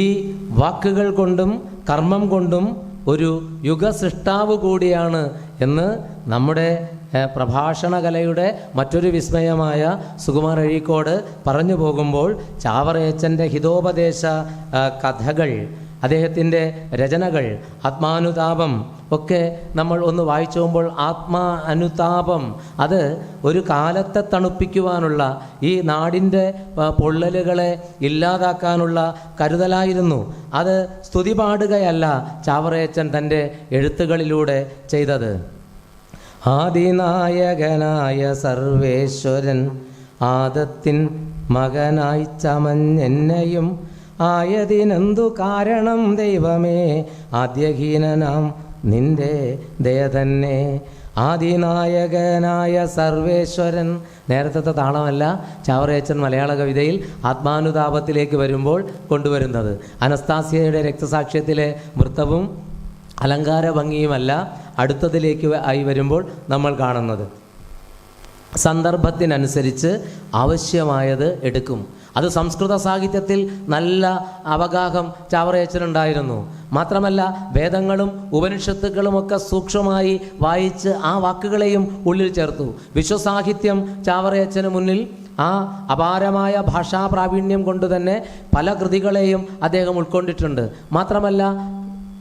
ഈ വാക്കുകൾ കൊണ്ടും കർമ്മം കൊണ്ടും ഒരു യുഗസൃഷ്ടാവ് കൂടിയാണ് എന്ന് നമ്മുടെ പ്രഭാഷണ കലയുടെ മറ്റൊരു വിസ്മയമായ സുകുമാർ അഴീക്കോട് പറഞ്ഞു പോകുമ്പോൾ ചാവറയച്ചൻ്റെ ഹിതോപദേശ കഥകൾ, അദ്ദേഹത്തിൻ്റെ രചനകൾ, ആത്മാനുതാപം ഒക്കെ നമ്മൾ ഒന്ന് വായിച്ചു പോകുമ്പോൾ ആത്മാ അനുതാപം അത് ഒരു കാലത്തെ തണുപ്പിക്കുവാനുള്ള, ഈ നാടിൻ്റെ പൊള്ളലുകളെ ഇല്ലാതാക്കാനുള്ള കരുതലായിരുന്നു. അത് സ്തുതി പാടുകയല്ല ചാവറയച്ചൻ തൻ്റെ എഴുത്തുകളിലൂടെ ചെയ്തത്. ആദിനായകനായ സർവേശ്വരൻ ആദത്തിൻ മകനായി ചമഞ്ഞെന്നെയും ആയതിനെന്തു കാരണം ദൈവമേ ആദ്യഹീനനാം നിന്റെ ദയ തന്നെ. ആദിനായകനായ സർവേശ്വരൻ നേരത്തെ താളമല്ല ചാവറയച്ചൻ മലയാള കവിതയിൽ ആത്മാനുതാപത്തിലേക്ക് വരുമ്പോൾ കൊണ്ടുവരുന്നത്. അനസ്താസ്യയുടെ രക്തസാക്ഷ്യത്തിലെ വൃത്തവും അലങ്കാര ഭംഗിയുമല്ല അടുത്തതിലേക്ക് ആയി വരുമ്പോൾ നമ്മൾ കാണുന്നത്. സന്ദർഭത്തിനനുസരിച്ച് ആവശ്യമായത് എടുക്കും. അത് സംസ്കൃത സാഹിത്യത്തിൽ നല്ല അവഗാഹം ചാവറയച്ചനുണ്ടായിരുന്നു. മാത്രമല്ല വേദങ്ങളും ഉപനിഷത്തുക്കളുമൊക്കെ സൂക്ഷ്മമായി വായിച്ച് ആ വാക്കുകളെയും ഉള്ളിൽ ചേർത്തു. വിശ്വസാഹിത്യം ചാവറയച്ചന് മുന്നിൽ ആ അപാരമായ ഭാഷാ പ്രാവീണ്യം കൊണ്ട് തന്നെ പല കൃതികളെയും അദ്ദേഹം ഉൾക്കൊണ്ടിട്ടുണ്ട്. മാത്രമല്ല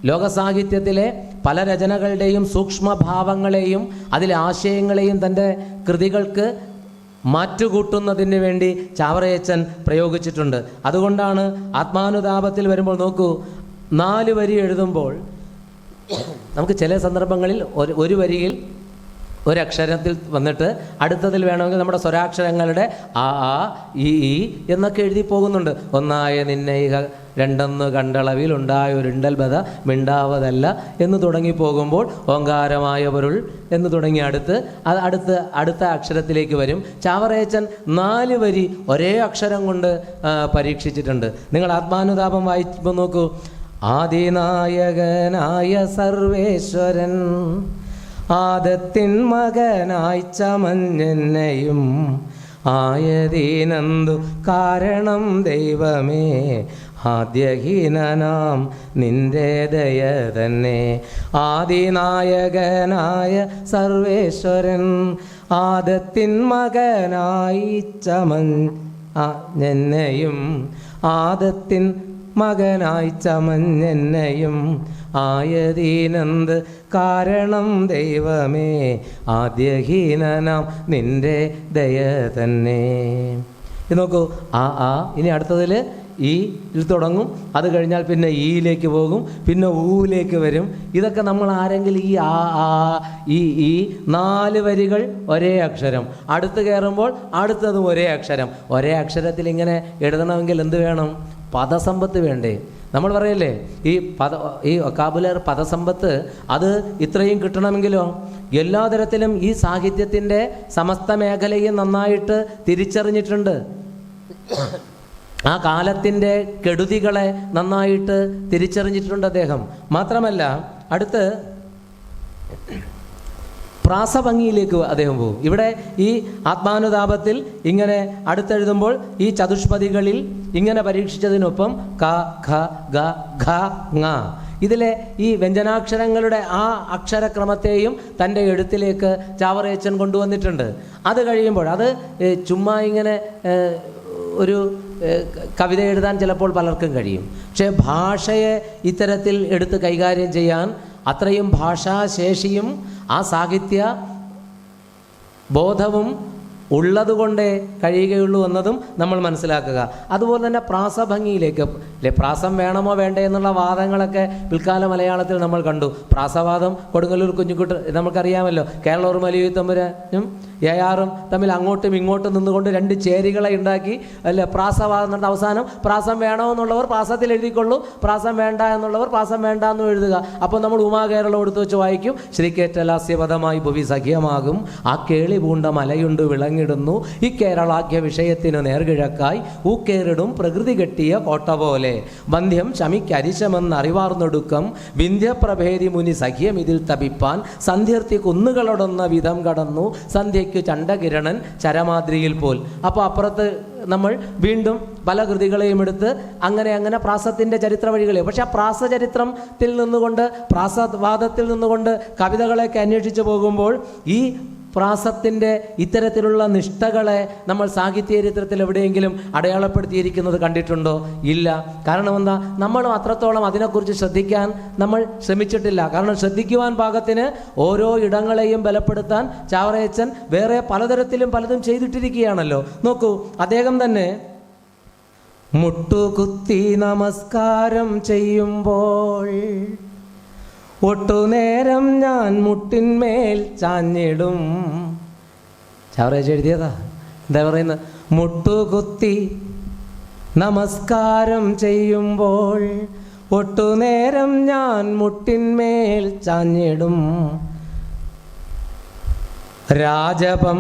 ലോകസാഹിത്യത്തിലെ പല രചനകളുടെയും സൂക്ഷ്മഭാവങ്ങളെയും അതിലെ ആശയങ്ങളെയും തൻ്റെ കൃതികൾക്ക് മാറ്റുകൂട്ടുന്നതിന് വേണ്ടി ചാവറയച്ചൻ പ്രയോഗിച്ചിട്ടുണ്ട്. അതുകൊണ്ടാണ് ആത്മാനുതാപത്തിൽ വരുമ്പോൾ നോക്കൂ, 4 വരി എഴുതുമ്പോൾ നമുക്ക് ചില സന്ദർഭങ്ങളിൽ ഒരു വരിയിൽ ഒരക്ഷരത്തിൽ വന്നിട്ട് അടുത്തതിൽ വേണമെങ്കിൽ നമ്മുടെ സ്വരാക്ഷരങ്ങളുടെ ആ ഈ എന്നൊക്കെ എഴുതി പോകുന്നുണ്ട്. ഒന്നായ നിന്നെ രണ്ടെന്ന് കണ്ടളവിലുണ്ടായ ഒരുണ്ടൽബത മിണ്ടാവതല്ല എന്ന് തുടങ്ങിപ്പോകുമ്പോൾ ഓങ്കാരമായ പൊരുൾ എന്ന് തുടങ്ങി അടുത്ത അക്ഷരത്തിലേക്ക് വരും. ചാവറയച്ചൻ 4 വരി ഒരേ അക്ഷരം കൊണ്ട് പരീക്ഷിച്ചിട്ടുണ്ട്. നിങ്ങൾ ആത്മാനുതാപം വായിക്കുമ്പോൾ നോക്കൂ. ആദിനായകനായ സർവേശ്വരൻ ആദത്തിൻ മകനായി ചമഞ്ഞെന്നെയും ആയതീനന്തു കാരണം ദൈവമേ ആദ്യഹീനനാം നിന്റെ ദയ തന്നെ. ആദിനായകനായ സർവേശ്വരൻ ആദത്തിൻ മകനായി ചമഞ്ഞെന്നെയും ആദത്തിൻ മകനായി ചമഞ്ഞെന്നെയും ആയതീനന്ത് കാരണം ദൈവമേ ആദ്യഹീനനാം നിന്റെ ദയ തന്നെ. ഇത് നോക്കൂ. ഇനി അടുത്തതിൽ ഈയിൽ തുടങ്ങും. അത് കഴിഞ്ഞാൽ പിന്നെ ഈയിലേക്ക് പോകും, പിന്നെ ഊയിലേക്ക് വരും. ഇതൊക്കെ നമ്മൾ ആരെങ്കിലും ഈ 4 വരികൾ ഒരേ അക്ഷരം, അടുത്ത് കയറുമ്പോൾ അടുത്തതും ഒരേ അക്ഷരം. ഒരേ അക്ഷരത്തിൽ ഇങ്ങനെ എഴുതണമെങ്കിൽ എന്ത് വേണം? പദസമ്പത്ത് വേണ്ടേ? നമ്മൾ പറയല്ലേ ഈ വൊക്കാബുലറി പദസമ്പത്ത് അത് ഇത്രയും കിട്ടണമെങ്കിലോ എല്ലാ തരത്തിലും ഈ സാഹിത്യത്തിൻ്റെ സമസ്ത മേഖലയും നന്നായിട്ട് തിരിച്ചറിഞ്ഞിട്ടുണ്ട്. ആ കാലത്തിൻ്റെ കെടുതികളെ നന്നായിട്ട് തിരിച്ചറിഞ്ഞിട്ടുണ്ട് അദ്ദേഹം. മാത്രമല്ല അടുത്ത് പ്രാസഭംഗിയിലേക്ക് അദ്ദേഹം പോകും. ഇവിടെ ഈ ആത്മാനുതാപത്തിൽ ഇങ്ങനെ അടുത്തെഴുതുമ്പോൾ ഈ ചതുഷ്പദികളിൽ ഇങ്ങനെ പരീക്ഷിച്ചതിനൊപ്പം ക ഖ ഗ ഘ ങ ഇതിലെ ഈ വ്യഞ്ജനാക്ഷരങ്ങളുടെ ആ അക്ഷരക്രമത്തെയും തൻ്റെ എഴുത്തിലേക്ക് ചാവറയച്ചൻ കൊണ്ടുവന്നിട്ടുണ്ട്. അത് കഴിയുമ്പോൾ അത് ചുമ്മാ ഇങ്ങനെ ഒരു കവിത എഴുതാൻ ചിലപ്പോൾ പലർക്കും കഴിയും. പക്ഷേ ഭാഷയെ ഇത്തരത്തിൽ എടുത്ത് കൈകാര്യം ചെയ്യാൻ അത്രയും ഭാഷാശേഷിയും ആ സാഹിത്യ ബോധവും ഉള്ളതുകൊണ്ടേ കഴിയുകയുള്ളൂ എന്നതും നമ്മൾ മനസ്സിലാക്കുക. അതുപോലെ തന്നെ പ്രാസഭംഗിയിലേക്ക് പ്രാസം വേണമോ വേണ്ടേ എന്നുള്ള വാദങ്ങളൊക്കെ പിൽക്കാല മലയാളത്തിൽ നമ്മൾ കണ്ടു. പ്രാസവാദം കൊടുങ്ങല്ലൂർ കുഞ്ഞിക്കുട്ടി നമുക്കറിയാമല്ലോ. കേരളൂർ മലയു തമ്പുരാനും ഏയാറും തമ്മിൽ അങ്ങോട്ടും ഇങ്ങോട്ടും നിന്നുകൊണ്ട് 2 ചേരികളെ ഉണ്ടാക്കി പ്രാസവാദം നടന്ന അവസാനം പ്രാസം വേണമെന്നുള്ളവർ പ്രാസത്തിൽ എഴുതിക്കൊള്ളൂ, പ്രാസം വേണ്ട എന്നുള്ളവർ പ്രാസം വേണ്ട എന്നും എഴുതുക. അപ്പോൾ നമ്മൾ ഉമാകേരളം എടുത്തു വെച്ച് വായിക്കും. ശ്രീകേറ്റലാസ്യപദമായി ഭുവി സഖ്യമാകും ആ കേളി പൂണ്ട മലയുണ്ട് വിളങ്ങിടുന്നു ഈ കേരളാഖ്യ വിഷയത്തിന് നേർകിഴക്കായി ഊക്കേറിടും പ്രകൃതി കെട്ടിയ കോട്ട പോലെ ബന്ധ്യം ശമിക്കരിശമെന്ന് അറിവാർന്നൊടുക്കം വിന്ധ്യപ്രഭേദി മുനി സഖ്യം ഇതിൽ തപിപ്പാൻ സന്ധ്യർത്തി കുന്നുകളൊടൊന്ന വിധം കടന്നു സന്ധ്യയ്ക്ക് ചണ്ഡകിരണൻ ചരമാദ്രിയിൽ പോൽ. അപ്പോൾ അപ്പുറത്ത് നമ്മൾ വീണ്ടും പല കൃതികളെയും എടുത്ത് അങ്ങനെ പ്രാസത്തിൻ്റെ ചരിത്ര വഴികളെ, പക്ഷെ ആ പ്രാസചരിത്രത്തിൽ നിന്നുകൊണ്ട് പ്രാസവാദത്തിൽ നിന്നുകൊണ്ട് കവിതകളെയൊക്കെ അന്വേഷിച്ചു പോകുമ്പോൾ ഈ പ്രാസത്തിൻ്റെ ഇത്തരത്തിലുള്ള നിഷ്ഠകളെ നമ്മൾ സാഹിത്യചരിത്രത്തിൽ എവിടെയെങ്കിലും അടയാളപ്പെടുത്തിയിരിക്കുന്നത് കണ്ടിട്ടുണ്ടോ? ഇല്ല. കാരണം എന്താ? നമ്മളും അത്രത്തോളം അതിനെക്കുറിച്ച് ശ്രദ്ധിക്കാൻ നമ്മൾ ശ്രമിച്ചിട്ടില്ല. കാരണം ശ്രദ്ധിക്കുവാൻ പാകത്തിന് ഓരോ ഇടങ്ങളെയും ബലപ്പെടുത്താൻ ചാവറയച്ചൻ വേറെ പലതരത്തിലും പലതും ചെയ്തിട്ടിരിക്കുകയാണല്ലോ. നോക്കൂ, അദ്ദേഹം തന്നെ മുട്ടുകുത്തി നമസ്കാരം ചെയ്യുമ്പോൾ ഒട്ടുനേരം ഞാൻ മുട്ടിന്മേൽ ചാഞ്ഞിടും. ചാവറയച്ചൻ എഴുതിയതാ. എന്താ പറയുന്നത്? മുട്ടുകുത്തി നമസ്കാരം ചെയ്യുമ്പോൾ ഒട്ടുനേരം ഞാൻ മുട്ടിന്മേൽ ചാഞ്ഞിടും രാജപം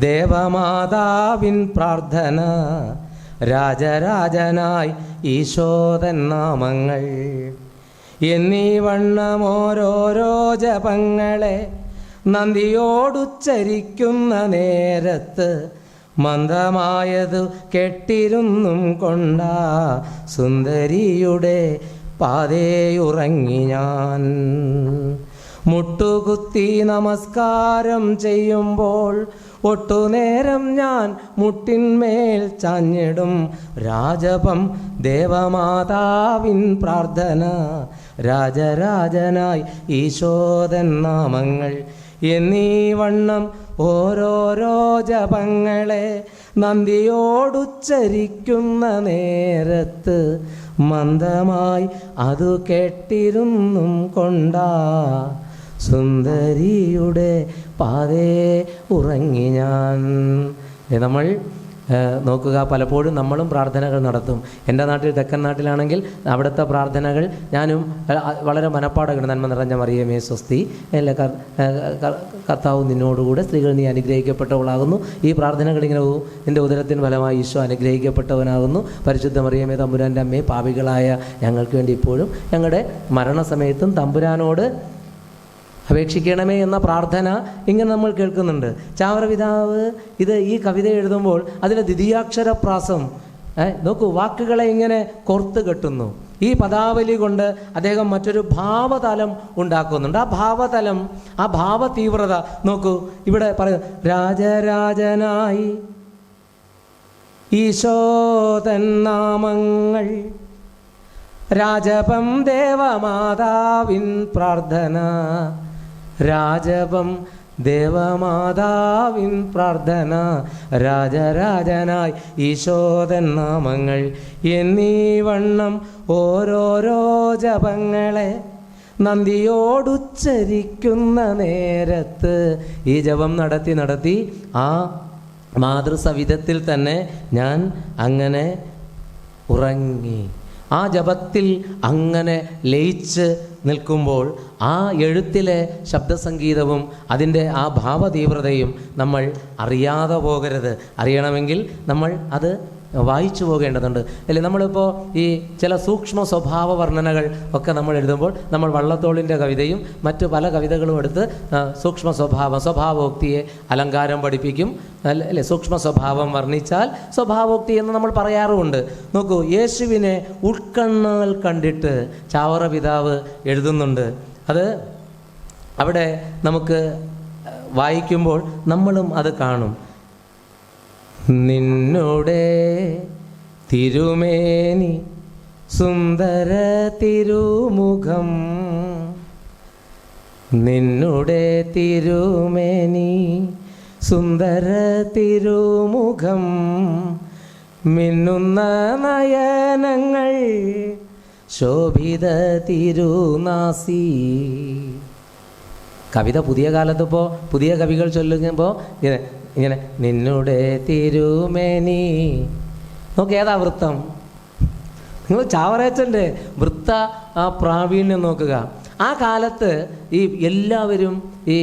ദേവമാതാവിൻ പ്രാർത്ഥന രാജരാജനായി ഈശോതൻ നാമങ്ങൾ എന്നീ വണ്ണം ഓരോരോ ജപങ്ങളെ നന്ദിയോടുച്ചരിക്കുന്ന നേരത്ത് മന്ദമായതു കെട്ടിരുന്നും കൊണ്ടാ സുന്ദരിയുടെ പാതയുറങ്ങി ഞാൻ. മുട്ടുകുത്തി നമസ്കാരം ചെയ്യുമ്പോൾ ഒട്ടുനേരം ഞാൻ മുട്ടിന്മേൽ ചാഞ്ഞിടും രാജപം ദേവമാതാവിൻ പ്രാർത്ഥന രാജരാജനായി ഈശോതൻ നാമങ്ങൾ എന്നീ വണ്ണം ഓരോരോ ജപങ്ങളെ നന്ദിയോടുച്ചരിക്കുന്ന നേരത്ത് മന്ദമായി അതു കെട്ടിരുന്നും കൊണ്ടാ സുന്ദരിയുടെ പാതേ ഉറങ്ങി ഞാൻ. നമ്മൾ നോക്കുക, പലപ്പോഴും നമ്മളും പ്രാർത്ഥനകൾ നടത്തും. എൻ്റെ നാട്ടിൽ, തെക്കൻ നാട്ടിലാണെങ്കിൽ അവിടുത്തെ പ്രാർത്ഥനകൾ ഞാനും വളരെ മനപ്പാടമാണ്. നന്മ നിറഞ്ഞ മറിയമേ സ്വസ്തി, കർത്താവ് നിന്നോടുകൂടെ, സ്ത്രീകൾ നീ അനുഗ്രഹിക്കപ്പെട്ടവളാകുന്നു. ഈ പ്രാർത്ഥനകൾ ഇങ്ങനെ പോകും. നിൻ്റെ ഉദരത്തിന് ഫലമായി ഈശോ അനുഗ്രഹിക്കപ്പെട്ടവനാകുന്നു. പരിശുദ്ധ മറിയമേ തമ്പുരാൻ്റെ അമ്മേ, പാപികളായ ഞങ്ങൾക്ക് വേണ്ടി ഇപ്പോഴും ഞങ്ങളുടെ മരണസമയത്തും തമ്പുരാനോട് അപേക്ഷിക്കണമേ എന്ന പ്രാർത്ഥന ഇങ്ങനെ നമ്മൾ കേൾക്കുന്നുണ്ട്. ചാവറ പിതാവ് ഈ കവിത എഴുതുമ്പോൾ അതിലെ ദ്വിതീയാക്ഷരപ്രാസം നോക്കൂ, വാക്കുകളെ ഇങ്ങനെ കോർത്ത് കെട്ടുന്നു. ഈ പദാവലി കൊണ്ട് അദ്ദേഹം മറ്റൊരു ഭാവതലം ഉണ്ടാക്കുന്നുണ്ട്. ആ ഭാവതലം, ആ ഭാവ തീവ്രത നോക്കൂ. ഇവിടെ പറയും, രാജരാജനായി ഈശോതൻ നാമങ്ങൾ, രാജപം ദേവമാതാവിൻ പ്രാർത്ഥന, രാജപം ദേവമാതാവിൻ പ്രാർത്ഥന, രാജരാജനായി ഈശോതൻ നാമങ്ങൾ എന്നീ വണ്ണം ഓരോരോ ജപങ്ങളെ നന്ദിയോടുച്ചരിക്കുന്ന നേരത്ത് ഈ ജപം നടത്തി ആ മാതൃസവിധത്തിൽ തന്നെ ഞാൻ അങ്ങനെ ഉറങ്ങി. ആ ജപത്തിൽ അങ്ങനെ ലയിച്ച് നിൽക്കുമ്പോൾ ആ എഴുത്തിലെ ശബ്ദസംഗീതവും അതിൻ്റെ ആ ഭാവതീവ്രതയും നമ്മൾ അറിയാതെ പോകരുത്. അറിയണമെങ്കിൽ നമ്മൾ അത് വായിച്ചു പോകേണ്ടതുണ്ട്. അല്ലേ, നമ്മളിപ്പോൾ ഈ ചില സൂക്ഷ്മ സ്വഭാവ വർണ്ണനകൾ ഒക്കെ നമ്മൾ എഴുതുമ്പോൾ നമ്മൾ വള്ളത്തോളിൻ്റെ കവിതയും മറ്റു പല കവിതകളും എടുത്ത് സൂക്ഷ്മ സ്വഭാവോക്തിയെ അലങ്കാരം പഠിപ്പിക്കും. അല്ലേ, സൂക്ഷ്മ സ്വഭാവം വർണ്ണിച്ചാൽ സ്വഭാവോക്തി എന്ന് നമ്മൾ പറയാറുമുണ്ട്. നോക്കൂ, യേശുവിനെ ഉൾക്കണ്ണാൽ കണ്ടിട്ട് ചാവറ പിതാവ് എഴുതുന്നുണ്ട്. അത് അവിടെ നമുക്ക് വായിക്കുമ്പോൾ നമ്മളും അത് കാണും. നിന്നുടെ തിരുമേനി സുന്ദര തിരുമുഖം, നിന്നുടെ തിരുമേനി സുന്ദര തിരുമുഖം, മിന്നുന്ന നയനങ്ങൾ ശോഭിത തിരുനാസി. കവിത പുതിയ കാലത്തിപ്പോൾ പുതിയ കവികൾ ചൊല്ലുമ്പോൾ ഇങ്ങനെ നിന്നുടെ തിരുമേനി. നോക്ക്, ഏതാ വൃത്തം? നിങ്ങൾ ചാവറേച്ചൻ്റെ വൃത്ത പ്രാവീണ്യം നോക്കുക. ആ കാലത്ത് ഈ എല്ലാവരും ഈ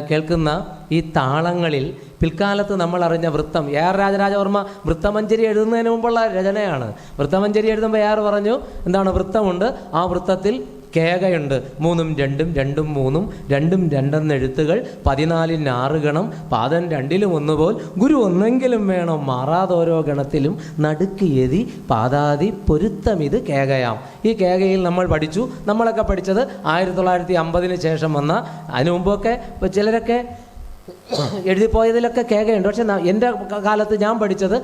കേൾക്കുന്ന ഈ താളങ്ങളിൽ പിൽക്കാലത്ത് നമ്മൾ അറിഞ്ഞ വൃത്തം, AR രാജരാജവർമ്മ വൃത്തമഞ്ജരി എഴുതുന്നതിന് മുമ്പുള്ള രചനയാണ്. വൃത്തമഞ്ജരി എഴുതുമ്പോൾ AR പറഞ്ഞു എന്താണ്, വൃത്തമുണ്ട്, ആ വൃത്തത്തിൽ കേകയുണ്ട്, 3 2 2 3 2 2 എഴുത്തുകൾ, 14 6 ഗണം, പാദം 2 1 പോൽ, ഗുരു ഒന്നെങ്കിലും വേണം, മാറാതോരോ ഗണത്തിലും നടുക്ക് എതി പാദാതി പൊരുത്തമിത് കേകയാം. ഈ കേകയിൽ നമ്മൾ പഠിച്ചു. നമ്മളൊക്കെ പഠിച്ചത് 1950 ശേഷം വന്ന, അതിനു മുമ്പൊക്കെ ചിലരൊക്കെ എഴുതിപ്പോയതിലൊക്കെ കേകയുണ്ട്. പക്ഷെ എൻ്റെ കാലത്ത് ഞാൻ പഠിച്ചത്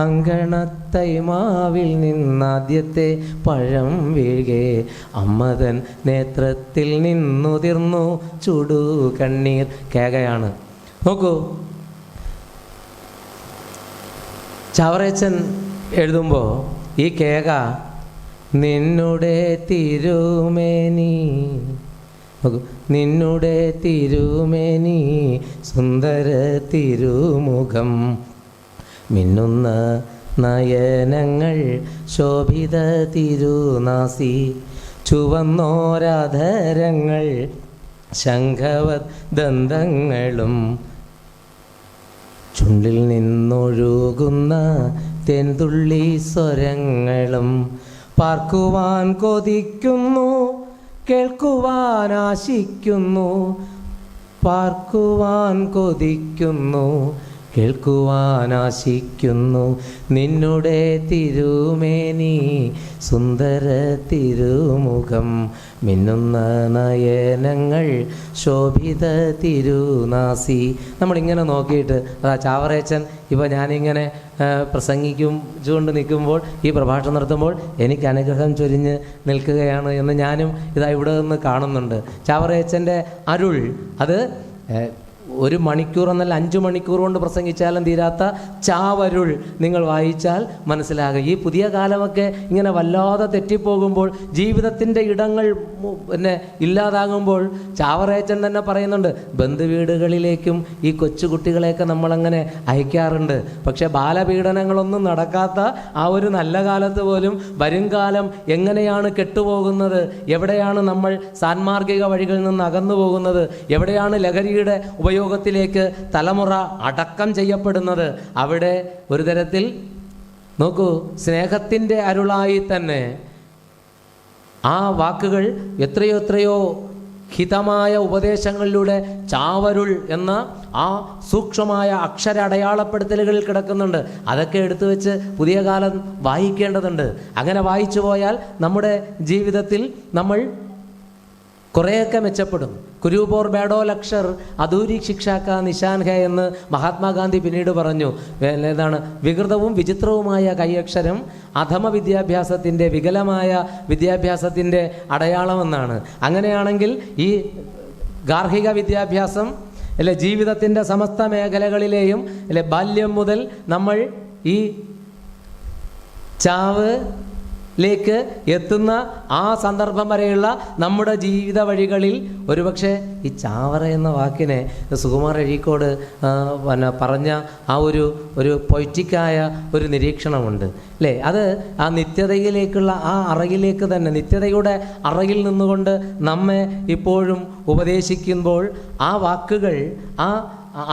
അങ്കണത്തൈമാവിൽ നിന്നാദ്യത്തെ പഴം വീഴേ അമ്മതൻ നേത്രത്തിൽ നിന്നുതിർന്നു ചുടു കണ്ണീർ. കേകയാണ്. നോക്കൂ, ചാവറേച്ചൻ എഴുതുമ്പോൾ ഈ കേക നിന്നുടെ തിരുമേനി, നിന്നുടെ തിരുമേനി സുന്ദര തിരുമുഖം, മിന്നുന്ന നയനങ്ങൾ ശോഭിത തിരുനാസി, ചുവന്നോരാധരങ്ങൾ ശംഖവത് ദന്തങ്ങളും, ചുണ്ടിൽ നിന്നൊഴുകുന്ന തെൻതുള്ളി സ്വരങ്ങളും, പാർക്കുവാൻ കൊതിക്കുന്നു, കേൾക്കുവാൻ ആശിക്കുന്നു, പാർക്കുവാൻ കൊതിക്കുന്നു, കേൾക്കുവാൻ ആശിക്കുന്നു, നിന്നുടെ തിരുമേനി സുന്ദര തിരുമുഖം, മിന്നുന്ന നയനങ്ങൾ ശോഭിത തിരുനാസി. നമ്മളിങ്ങനെ നോക്കിയിട്ട് ചാവറേച്ചൻ ഇപ്പോൾ ഞാനിങ്ങനെ പ്രസംഗിച്ചുകൊണ്ട് നിൽക്കുമ്പോൾ, ഈ പ്രഭാഷണം നടത്തുമ്പോൾ എനിക്ക് അനുഗ്രഹം ചൊരിഞ്ഞ് നിൽക്കുകയാണ് എന്ന് ഞാനും ഇവിടെ നിന്ന് കാണുന്നുണ്ട്. ചാവറേച്ചൻ്റെ അരുൾ അത് 1 മണിക്കൂർ എന്നല്ല 5 മണിക്കൂർ കൊണ്ട് പ്രസംഗിച്ചാലും തീരാത്ത ചാവരുൾ നിങ്ങൾ വായിച്ചാൽ മനസ്സിലാകും. ഈ പുതിയ കാലമൊക്കെ ഇങ്ങനെ വല്ലാതെ തെറ്റിപ്പോകുമ്പോൾ, ജീവിതത്തിൻ്റെ ഇടങ്ങൾ പിന്നെ ഇല്ലാതാകുമ്പോൾ, ചാവറേച്ചൻ തന്നെ പറയുന്നുണ്ട്, ബന്ധുവീടുകളിലേക്കും ഈ കൊച്ചുകുട്ടികളെയൊക്കെ നമ്മളങ്ങനെ അയക്കാറുണ്ട്. പക്ഷേ ബാലപീഡനങ്ങളൊന്നും നടക്കാത്ത ആ ഒരു നല്ല കാലത്ത് പോലും വരും കാലം എങ്ങനെയാണ് കെട്ടുപോകുന്നത്, എവിടെയാണ് നമ്മൾ സാൻമാർഗിക വഴികളിൽ നിന്ന് അകന്നു പോകുന്നത്, എവിടെയാണ് ലഹരിയുടെ ഉപയോഗത്തിലേക്ക് തലമുറ അടക്കം ചെയ്യപ്പെടുന്നത്, അവിടെ ഒരു തരത്തിൽ നോക്കൂ, സ്നേഹത്തിൻ്റെ അരുളായി തന്നെ ആ വാക്കുകൾ എത്രയോ ഹിതമായ ഉപദേശങ്ങളിലൂടെ ചാവരുൾ എന്ന ആ സൂക്ഷ്മമായ അക്ഷര അടയാളപ്പെടുത്തലുകളിൽ കിടക്കുന്നുണ്ട്. അതൊക്കെ എടുത്തു വെച്ച് പുതിയ കാലം വായിക്കേണ്ടതുണ്ട്. അങ്ങനെ വായിച്ചു പോയാൽ നമ്മുടെ ജീവിതത്തിൽ നമ്മൾ കുറേയൊക്കെ മെച്ചപ്പെടും. കുരൂപോർ ബേഡോ ലക്ഷർ അധൂരി ശിക്ഷാക്ക നിശാൻ ഹെ എന്ന് മഹാത്മാഗാന്ധി പിന്നീട് പറഞ്ഞു. ഏതാണ്? വികൃതവും വിചിത്രവുമായ കൈയക്ഷരം അധമ വിദ്യാഭ്യാസത്തിൻ്റെ, വികലമായ വിദ്യാഭ്യാസത്തിൻ്റെ അടയാളമെന്നാണ്. അങ്ങനെയാണെങ്കിൽ ഈ ഗാർഹിക വിദ്യാഭ്യാസം അല്ലെ, ജീവിതത്തിൻ്റെ സമസ്ത മേഖലകളിലെയും അല്ലെ, ബാല്യം മുതൽ നമ്മൾ ഈ ലേക്ക് എത്തുന്ന ആ സന്ദർഭം വരെയുള്ള നമ്മുടെ ജീവിത വഴികളിൽ ഒരുപക്ഷെ ഈ ചാവറ എന്ന വാക്കിനെ സുകുമാർ അഴീക്കോട് പറഞ്ഞ ആ ഒരു പൊയ്റ്റിക്കായ ഒരു നിരീക്ഷണമുണ്ട് അല്ലേ? അത് ആ നിത്യതയിലേക്കുള്ള ആ അറയിലേക്ക് തന്നെ, നിത്യതയുടെ അറയിൽ നിന്നുകൊണ്ട് നമ്മെ ഇപ്പോഴും ഉപദേശിക്കുമ്പോൾ ആ വാക്കുകൾ, ആ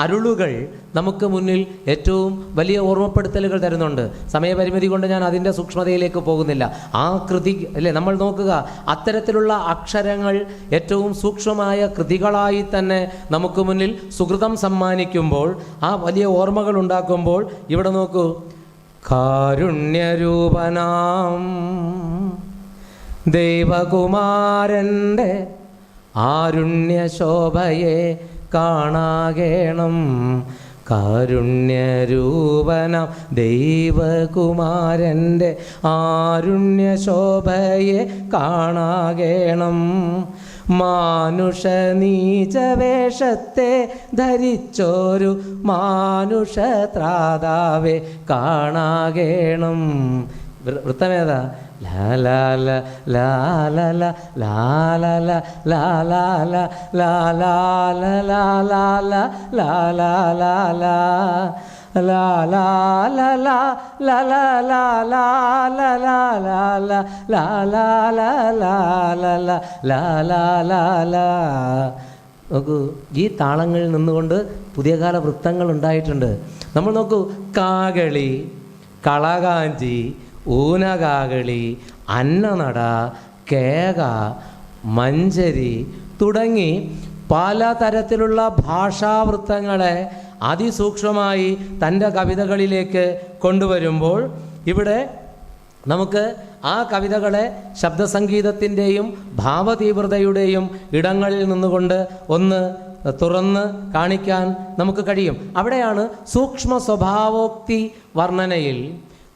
അരുളുകൾ നമുക്ക് മുന്നിൽ ഏറ്റവും വലിയ ഓർമ്മപ്പെടുത്തലുകൾ തരുന്നുണ്ട്. സമയപരിമിതി കൊണ്ട് ഞാൻ അതിൻ്റെ സൂക്ഷ്മതയിലേക്ക് പോകുന്നില്ല. ആ കൃതി അല്ലേ, നമ്മൾ നോക്കുക, അത്തരത്തിലുള്ള അക്ഷരങ്ങൾ ഏറ്റവും സൂക്ഷ്മമായ കൃതികളായി തന്നെ നമുക്ക് മുന്നിൽ സുകൃതം സമ്മാനിക്കുമ്പോൾ, ആ വലിയ ഓർമ്മകൾ ഉണ്ടാക്കുമ്പോൾ, ഇവിടെ നോക്കൂ, കാരുണ്യരൂപനാം ദൈവകുമാരൻ്റെ ആരുണ്യശോഭയെ കാണാകേണം. കാരുണ്യരൂപനാം ദൈവകുമാരൻ്റെ ആരുണ്യശോഭയെ കാണാകേണം. മാനുഷ നീചവേഷത്തെ ധരിച്ചൊരു മാനുഷത്രാതാവെ കാണാകേണം. വൃത്തമേതാ? ലാലാല ലാലാല ലാലാല ലാലാല ലാലാല ലാലാല ലാലാല നോക്കൂ, ഈ താളങ്ങളിൽ നിന്നുകൊണ്ട് പുതിയ കാല വൃത്തങ്ങൾ ഉണ്ടായിട്ടുണ്ട്. നമ്മൾ നോക്കൂ, കാകളി, കളകാഞ്ചി, ഊനകാകളി, അന്നനട, കേക, മഞ്ചരി തുടങ്ങി പലതരത്തിലുള്ള ഭാഷാവൃത്തങ്ങളെ അതിസൂക്ഷ്മമായി തൻ്റെ കവിതകളിലേക്ക് കൊണ്ടുവരുമ്പോൾ, ഇവിടെ നമുക്ക് ആ കവിതകളെ ശബ്ദസംഗീതത്തിൻ്റെയും ഭാവതീവ്രതയുടെയും ഇടങ്ങളിൽ നിന്നുകൊണ്ട് ഒന്ന് തുറന്ന് കാണിക്കാൻ നമുക്ക് കഴിയും. അവിടെയാണ് സൂക്ഷ്മ സ്വഭാവോക്തി വർണ്ണനയിൽ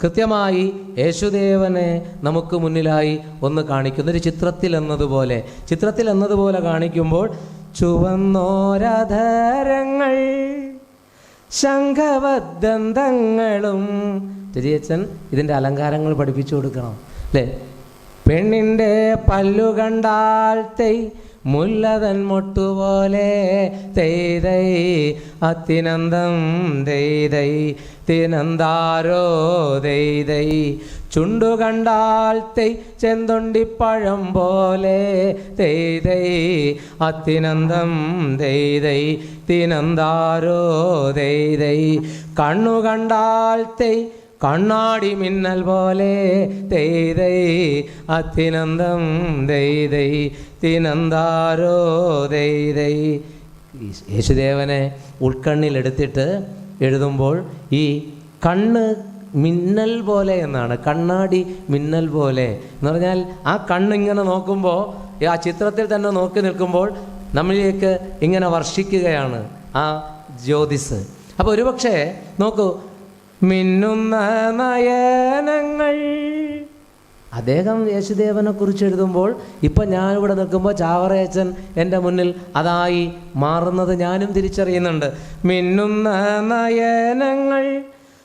കൃത്യമായി യേശുദേവനെ നമുക്ക് മുന്നിലായി ഒന്ന് കാണിക്കുന്ന ഒരു ചിത്രത്തിൽ എന്നതുപോലെ കാണിക്കുമ്പോൾ, ചുവന്നോരധരങ്ങൾ ശംഖവദന്തങ്ങളും, ചെറിയച്ഛൻ ഇതിൻ്റെ അലങ്കാരങ്ങൾ പഠിപ്പിച്ചു കൊടുക്കണം അല്ലേ? പെണ്ണിൻ്റെ പല്ലു കണ്ടാൽ തെയ് മുല്ലതൻ മൊട്ടുപോലെ തെയ്തൈ അത്തിനന്ദം തെയ്തൈ തിനന്താരോ തെയ്തൈ. ചുണ്ടു കണ്ടാൽ തെയ് ചെന്തൊണ്ടിപ്പഴം പോലെ തെയ്തൈ അത്തിനന്ദം തെയ്തൈ തിനന്താരോ തെയ്തൈ. കണ്ണു കണ്ടാൽ തെയ് കണ്ണാടി മിന്നൽ പോലെ തെയ്തൈ അത്തിനന്ദം തെയ്തൈ തിനന്താരോ തെയ്തൈ. യേശുദേവനെ ഉൾക്കണ്ണിലെടുത്തിട്ട് എഴുതുമ്പോൾ ഈ കണ്ണ് മിന്നൽ പോലെ എന്നാണ്, കണ്ണാടി മിന്നൽ പോലെ എന്ന് പറഞ്ഞാൽ ആ കണ്ണിങ്ങനെ നോക്കുമ്പോൾ, ആ ചിത്രത്തിൽ തന്നെ നോക്കി നിൽക്കുമ്പോൾ നമ്മളിലേക്ക് ഇങ്ങനെ വർഷിക്കുകയാണ് ആ ജ്യോതിസ്. അപ്പോൾ ഒരുപക്ഷെ നോക്കൂ, മിന്നുന്ന നയനങ്ങൾ അദ്ദേഹം യേശുദേവനെ കുറിച്ച് എഴുതുമ്പോൾ ഇപ്പം ഞാനിവിടെ നിൽക്കുമ്പോൾ ചാവറയച്ചൻ എൻ്റെ മുന്നിൽ അതായി മാറുന്നത് ഞാനും തിരിച്ചറിയുന്നുണ്ട്. മിന്നുന്ന നയനങ്ങൾ,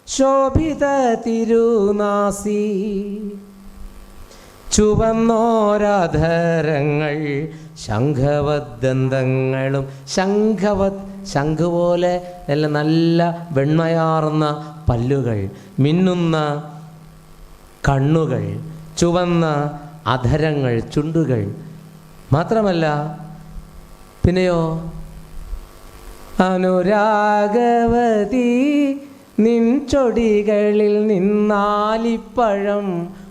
ശോഭിത തിരുനാസി, ചുവന്നോരാധരങ്ങൾ, ശംഖവദ്ദന്തങ്ങളും, ശംഖ് പോലെ എല്ലാം നല്ല വെണ്മയാർന്ന പല്ലുകൾ, മിന്നുന്ന കണ്ണുകൾ, ചുവന്ന അധരങ്ങൾ, ചുണ്ടുകൾ. മാത്രമല്ല പിന്നെയോ അനുരാഗവതി നിൻ ചൊടികളിൽ നിന്നാലിപ്പഴം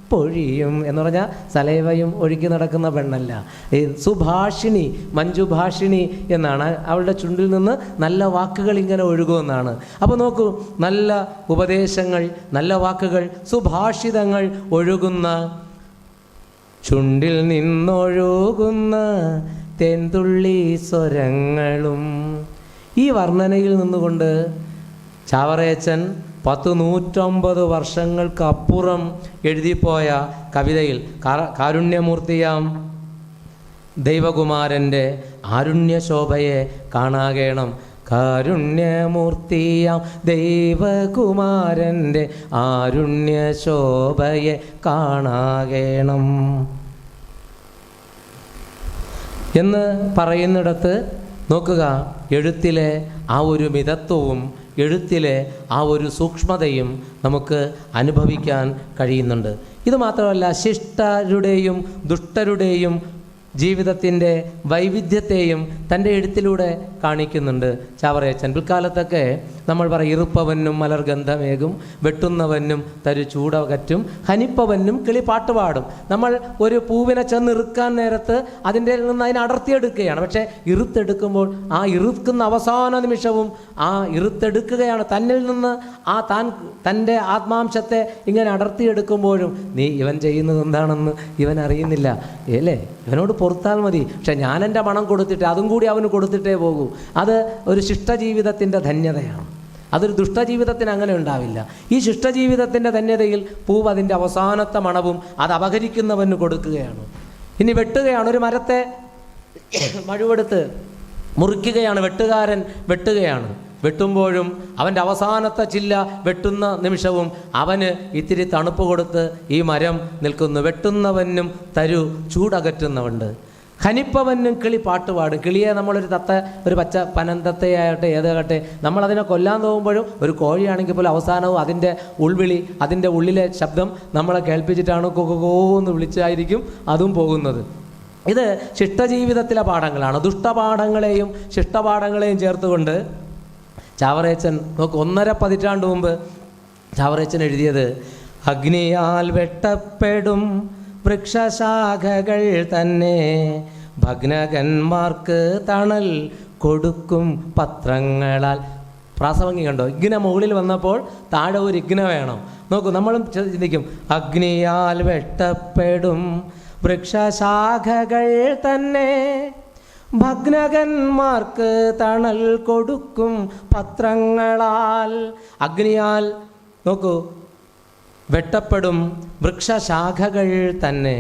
പൊഴിയും എന്ന് പറഞ്ഞാൽ സലൈവയും ഒഴുക്കി നടക്കുന്ന പെണ്ണല്ല. ഈ സുഭാഷിണി, മഞ്ജുഭാഷിണി എന്നാണ്. അവളുടെ ചുണ്ടിൽ നിന്ന് നല്ല വാക്കുകൾ ഇങ്ങനെ ഒഴുകുമെന്നാണ്. അപ്പോൾ നോക്കൂ, നല്ല ഉപദേശങ്ങൾ, നല്ല വാക്കുകൾ, സുഭാഷിതങ്ങൾ ഒഴുകുന്ന, ചുണ്ടിൽ നിന്നൊഴുകുന്ന തേൻതുള്ളി സ്വരങ്ങളും. ഈ വർണ്ണനയിൽ നിന്നുകൊണ്ട് ചാവറയച്ചൻ 150 വർഷങ്ങൾക്കപ്പുറം എഴുതിപ്പോയ കവിതയിൽ കാരുണ്യമൂർത്തിയാം ദൈവകുമാരൻ്റെ ആരുണ്യശോഭയെ കാണാകേണം. കാരുണ്യമൂർത്തിയാം ദൈവകുമാരൻ്റെ ആരുണ്യശോഭയെ കാണാകേണം എന്ന് പറയുന്നിടത്ത് നോക്കുക, എഴുത്തിലെ ആ ഒരു മിതത്വവും എഴുത്തിലെ ആ ഒരു സൂക്ഷ്മതയും നമുക്ക് അനുഭവിക്കാൻ കഴിയുന്നുണ്ട്. ഇത് മാത്രമല്ല, ശിഷ്ടരുടെയും ദുഷ്ടരുടെയും ജീവിതത്തിൻ്റെ വൈവിധ്യത്തെയും തൻ്റെ എഴുത്തിലൂടെ കാണിക്കുന്നുണ്ട് ചാവറയച്ചൻ. പിൽക്കാലത്തൊക്കെ നമ്മൾ പറയും, ഇറുപ്പവനും മലർഗന്ധമേകും, വെട്ടുന്നവനും തരു ചൂടകറ്റും, ഹനിപ്പവനും കിളി പാട്ടുപാടും. നമ്മൾ ഒരു പൂവിനെ ചെന്നിറുക്കാൻ നേരത്ത് അതിൻ്റെ നിന്ന് അതിനെ അടർത്തിയെടുക്കുകയാണ്. പക്ഷേ ഇറുത്തെടുക്കുമ്പോൾ ആ ഇറുക്കുന്ന അവസാന നിമിഷവും ആ ഇറുത്തെടുക്കുകയാണ്. തന്നിൽ നിന്ന് ആ തൻ്റെ ആത്മാംശത്തെ ഇങ്ങനെ അടർത്തിയെടുക്കുമ്പോഴും ഇവൻ ചെയ്യുന്നത് എന്താണെന്ന് ഇവൻ അറിയുന്നില്ല, അല്ലേ? ഇവനോട് പൊറുത്താൽ മതി. പക്ഷെ ഞാൻ എൻ്റെ പണം കൊടുത്തിട്ട് അതും കൂടി അവന് കൊടുത്തിട്ടേ പോകൂ. അത് ഒരു ശിഷ്ടജീവിതത്തിൻ്റെ ധന്യതയാണ്. അതൊരു ദുഷ്ടജീവിതത്തിന് അങ്ങനെ ഉണ്ടാവില്ല. ഈ ശിഷ്ടജീവിതത്തിൻ്റെ ധന്യതയിൽ പൂവ് അതിൻ്റെ അവസാനത്തെ മണവും അത് അപഹരിക്കുന്നവന് കൊടുക്കുകയാണ്. ഇനി വെട്ടുകയാണ്, ഒരു മരത്തെ മഴുവെടുത്ത് മുറിക്കുകയാണ്, വെട്ടുകാരൻ വെട്ടുകയാണ്. വെട്ടുമ്പോഴും അവൻ്റെ അവസാനത്തെ ചില്ല വെട്ടുന്ന നിമിഷവും അവന് ഇത്തിരി തണുപ്പ് കൊടുത്ത് ഈ മരം നിൽക്കുന്നു. വെട്ടുന്നവനും തരു ചൂടകറ്റുന്നവണ്ട്. ഹനിപ്പവനും കിളി പാട്ടുപാടും. കിളിയെ നമ്മളൊരു ഒരു പച്ച പനന്തത്തയാകട്ടെ ഏതാകട്ടെ, നമ്മളതിനെ കൊല്ലാൻ തോന്നുമ്പോഴും ഒരു കോഴിയാണെങ്കിൽ പോലും അവസാനവും അതിൻ്റെ ഉൾവിളി, അതിൻ്റെ ഉള്ളിലെ ശബ്ദം നമ്മളെ കേൾപ്പിച്ചിട്ടാണ് കൊക്കോന്ന് വിളിച്ചായിരിക്കും അതും പോകുന്നത്. ഇത് ശിഷ്ടജീവിതത്തിലെ പാഠങ്ങളാണ്. ദുഷ്ടപാഠങ്ങളെയും ശിഷ്ടപാഠങ്ങളെയും ചേർത്തുകൊണ്ട് ചാവറയച്ചൻ നോക്ക്, 1.5 പതിറ്റാണ്ട് മുമ്പ് ചാവറയച്ചൻ എഴുതിയത്, അഗ്നിയാൽ വെട്ടപ്പെടും വൃക്ഷശാഖകൾ തന്നെ ഭഗ്നകന്മാർക്ക് തണൽ കൊടുക്കും പത്രങ്ങളാൽ. പ്രാസഭംഗി കണ്ടോ? ഇഗ്ന മുകളിൽ വന്നപ്പോൾ താഴെ ഒരു ഇഗ്ന വേണം. നോക്കൂ, നമ്മളും ചിന്തിക്കും, അഗ്നിയാൽ വെട്ടപ്പെടും വൃക്ഷശാഖകൾ തന്നെ ഭഗ്നകന്മാർക്ക് തണൽ കൊടുക്കും പത്രങ്ങളാൽ. അഗ്നിയാൽ നോക്കൂ, വെട്ടപ്പെടും വൃക്ഷശാഖകൾ തന്നെ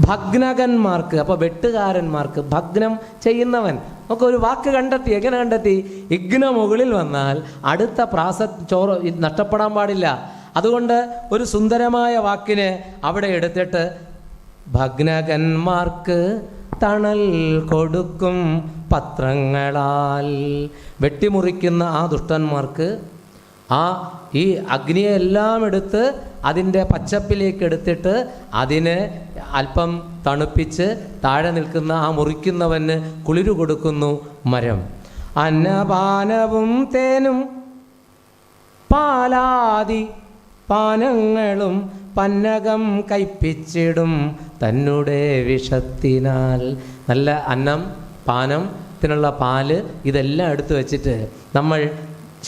ഭഗ്നകന്മാർക്ക്. അപ്പോൾ വെട്ടുകാരന്മാർക്ക്, ഭഗ്നം ചെയ്യുന്നവൻ. നമുക്ക് ഒരു വാക്ക് കണ്ടെത്തി. എങ്ങനെ കണ്ടെത്തി? ഇഗ്ന മുകളിൽ വന്നാൽ അടുത്ത നഷ്ടപ്പെടാൻ പാടില്ല. അതുകൊണ്ട് ഒരു സുന്ദരമായ വാക്കിനെ അവിടെ എടുത്തിട്ട് ഭഗ്നകന്മാർക്ക് തണൽ കൊടുക്കും പത്രങ്ങളാൽ. വെട്ടിമുറിക്കുന്ന ആ ദുഷ്ടന്മാർക്ക് ഈ അഗ്നിയെ എല്ലാം എടുത്ത് അതിൻ്റെ പച്ചപ്പിലേക്ക് എടുത്തിട്ട് അതിനെ അല്പം തണുപ്പിച്ച് താഴെ നിൽക്കുന്ന ആ മുറിക്കുന്നവന് കുളിരു കൊടുക്കുന്നു മരം. അന്നപാനവും തേനും പാലാദി പാനങ്ങളും പന്നകം കയ്പിച്ചിടും തന്നെ വിഷത്തിനാൽ. നല്ല അന്നം, പാനത്തിനുള്ള പാല്, ഇതെല്ലാം എടുത്തു വച്ചിട്ട് നമ്മൾ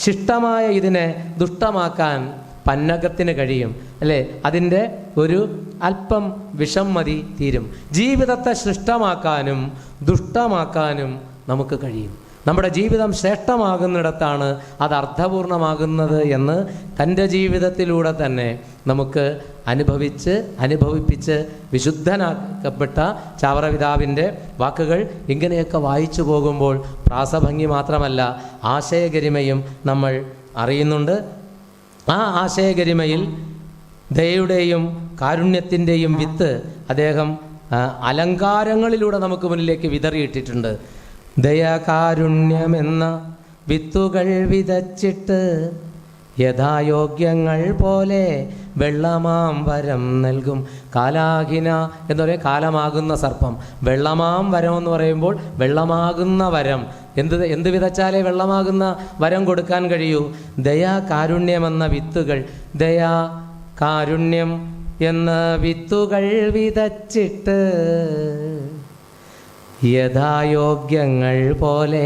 ശിഷ്ടമായ ഇതിനെ ദുഷ്ടമാക്കാൻ പന്നകത്തിന് കഴിയും, അല്ലേ? അതിൻ്റെ ഒരു അല്പം വിഷം മതി, തീരും. ജീവിതത്തെ ശിഷ്ടമാക്കാനും ദുഷ്ടമാക്കാനും നമുക്ക് കഴിയും. നമ്മുടെ ജീവിതം ശ്രേഷ്ഠമാകുന്നിടത്താണ് അത് അർത്ഥപൂർണമാകുന്നത് എന്ന് തൻ്റെ ജീവിതത്തിലൂടെ തന്നെ നമുക്ക് അനുഭവിപ്പിച്ച് വിശുദ്ധനാക്കപ്പെട്ട ചാവറ പിതാവിൻ്റെ വാക്കുകൾ ഇങ്ങനെയൊക്കെ വായിച്ചു പോകുമ്പോൾ പ്രാസഭംഗി മാത്രമല്ല ആശയഗരിമയും നമ്മൾ അറിയുന്നുണ്ട്. ആ ആശയഗരിമയിൽ ദയയുടെയും കാരുണ്യത്തിൻ്റെയും വിത്ത് അദ്ദേഹം അലങ്കാരങ്ങളിലൂടെ നമുക്ക് മുന്നിലേക്ക് വിതറിയിട്ടിട്ടുണ്ട്. ദയാകാരുണ്യമെന്ന വിത്തുകൾ വിതച്ചിട്ട് യഥായോഗ്യങ്ങൾ പോലെ വെള്ളമാം വരം നൽകും. കാലാഹിന എന്ന് പറയുക കാലമാകുന്ന സർപ്പം. വെള്ളമാം വരം എന്ന് പറയുമ്പോൾ വെള്ളമാകുന്ന വരം. എന്ത് വിതച്ചാലേ വെള്ളമാകുന്ന വരം കൊടുക്കാൻ കഴിയൂ? ദയാകാരുണ്യമെന്ന വിത്തുകൾ, ദയാകാരുണ്യം എന്ന വിത്തുകൾ വിതച്ചിട്ട് യഥായോഗ്യങ്ങൾ പോലെ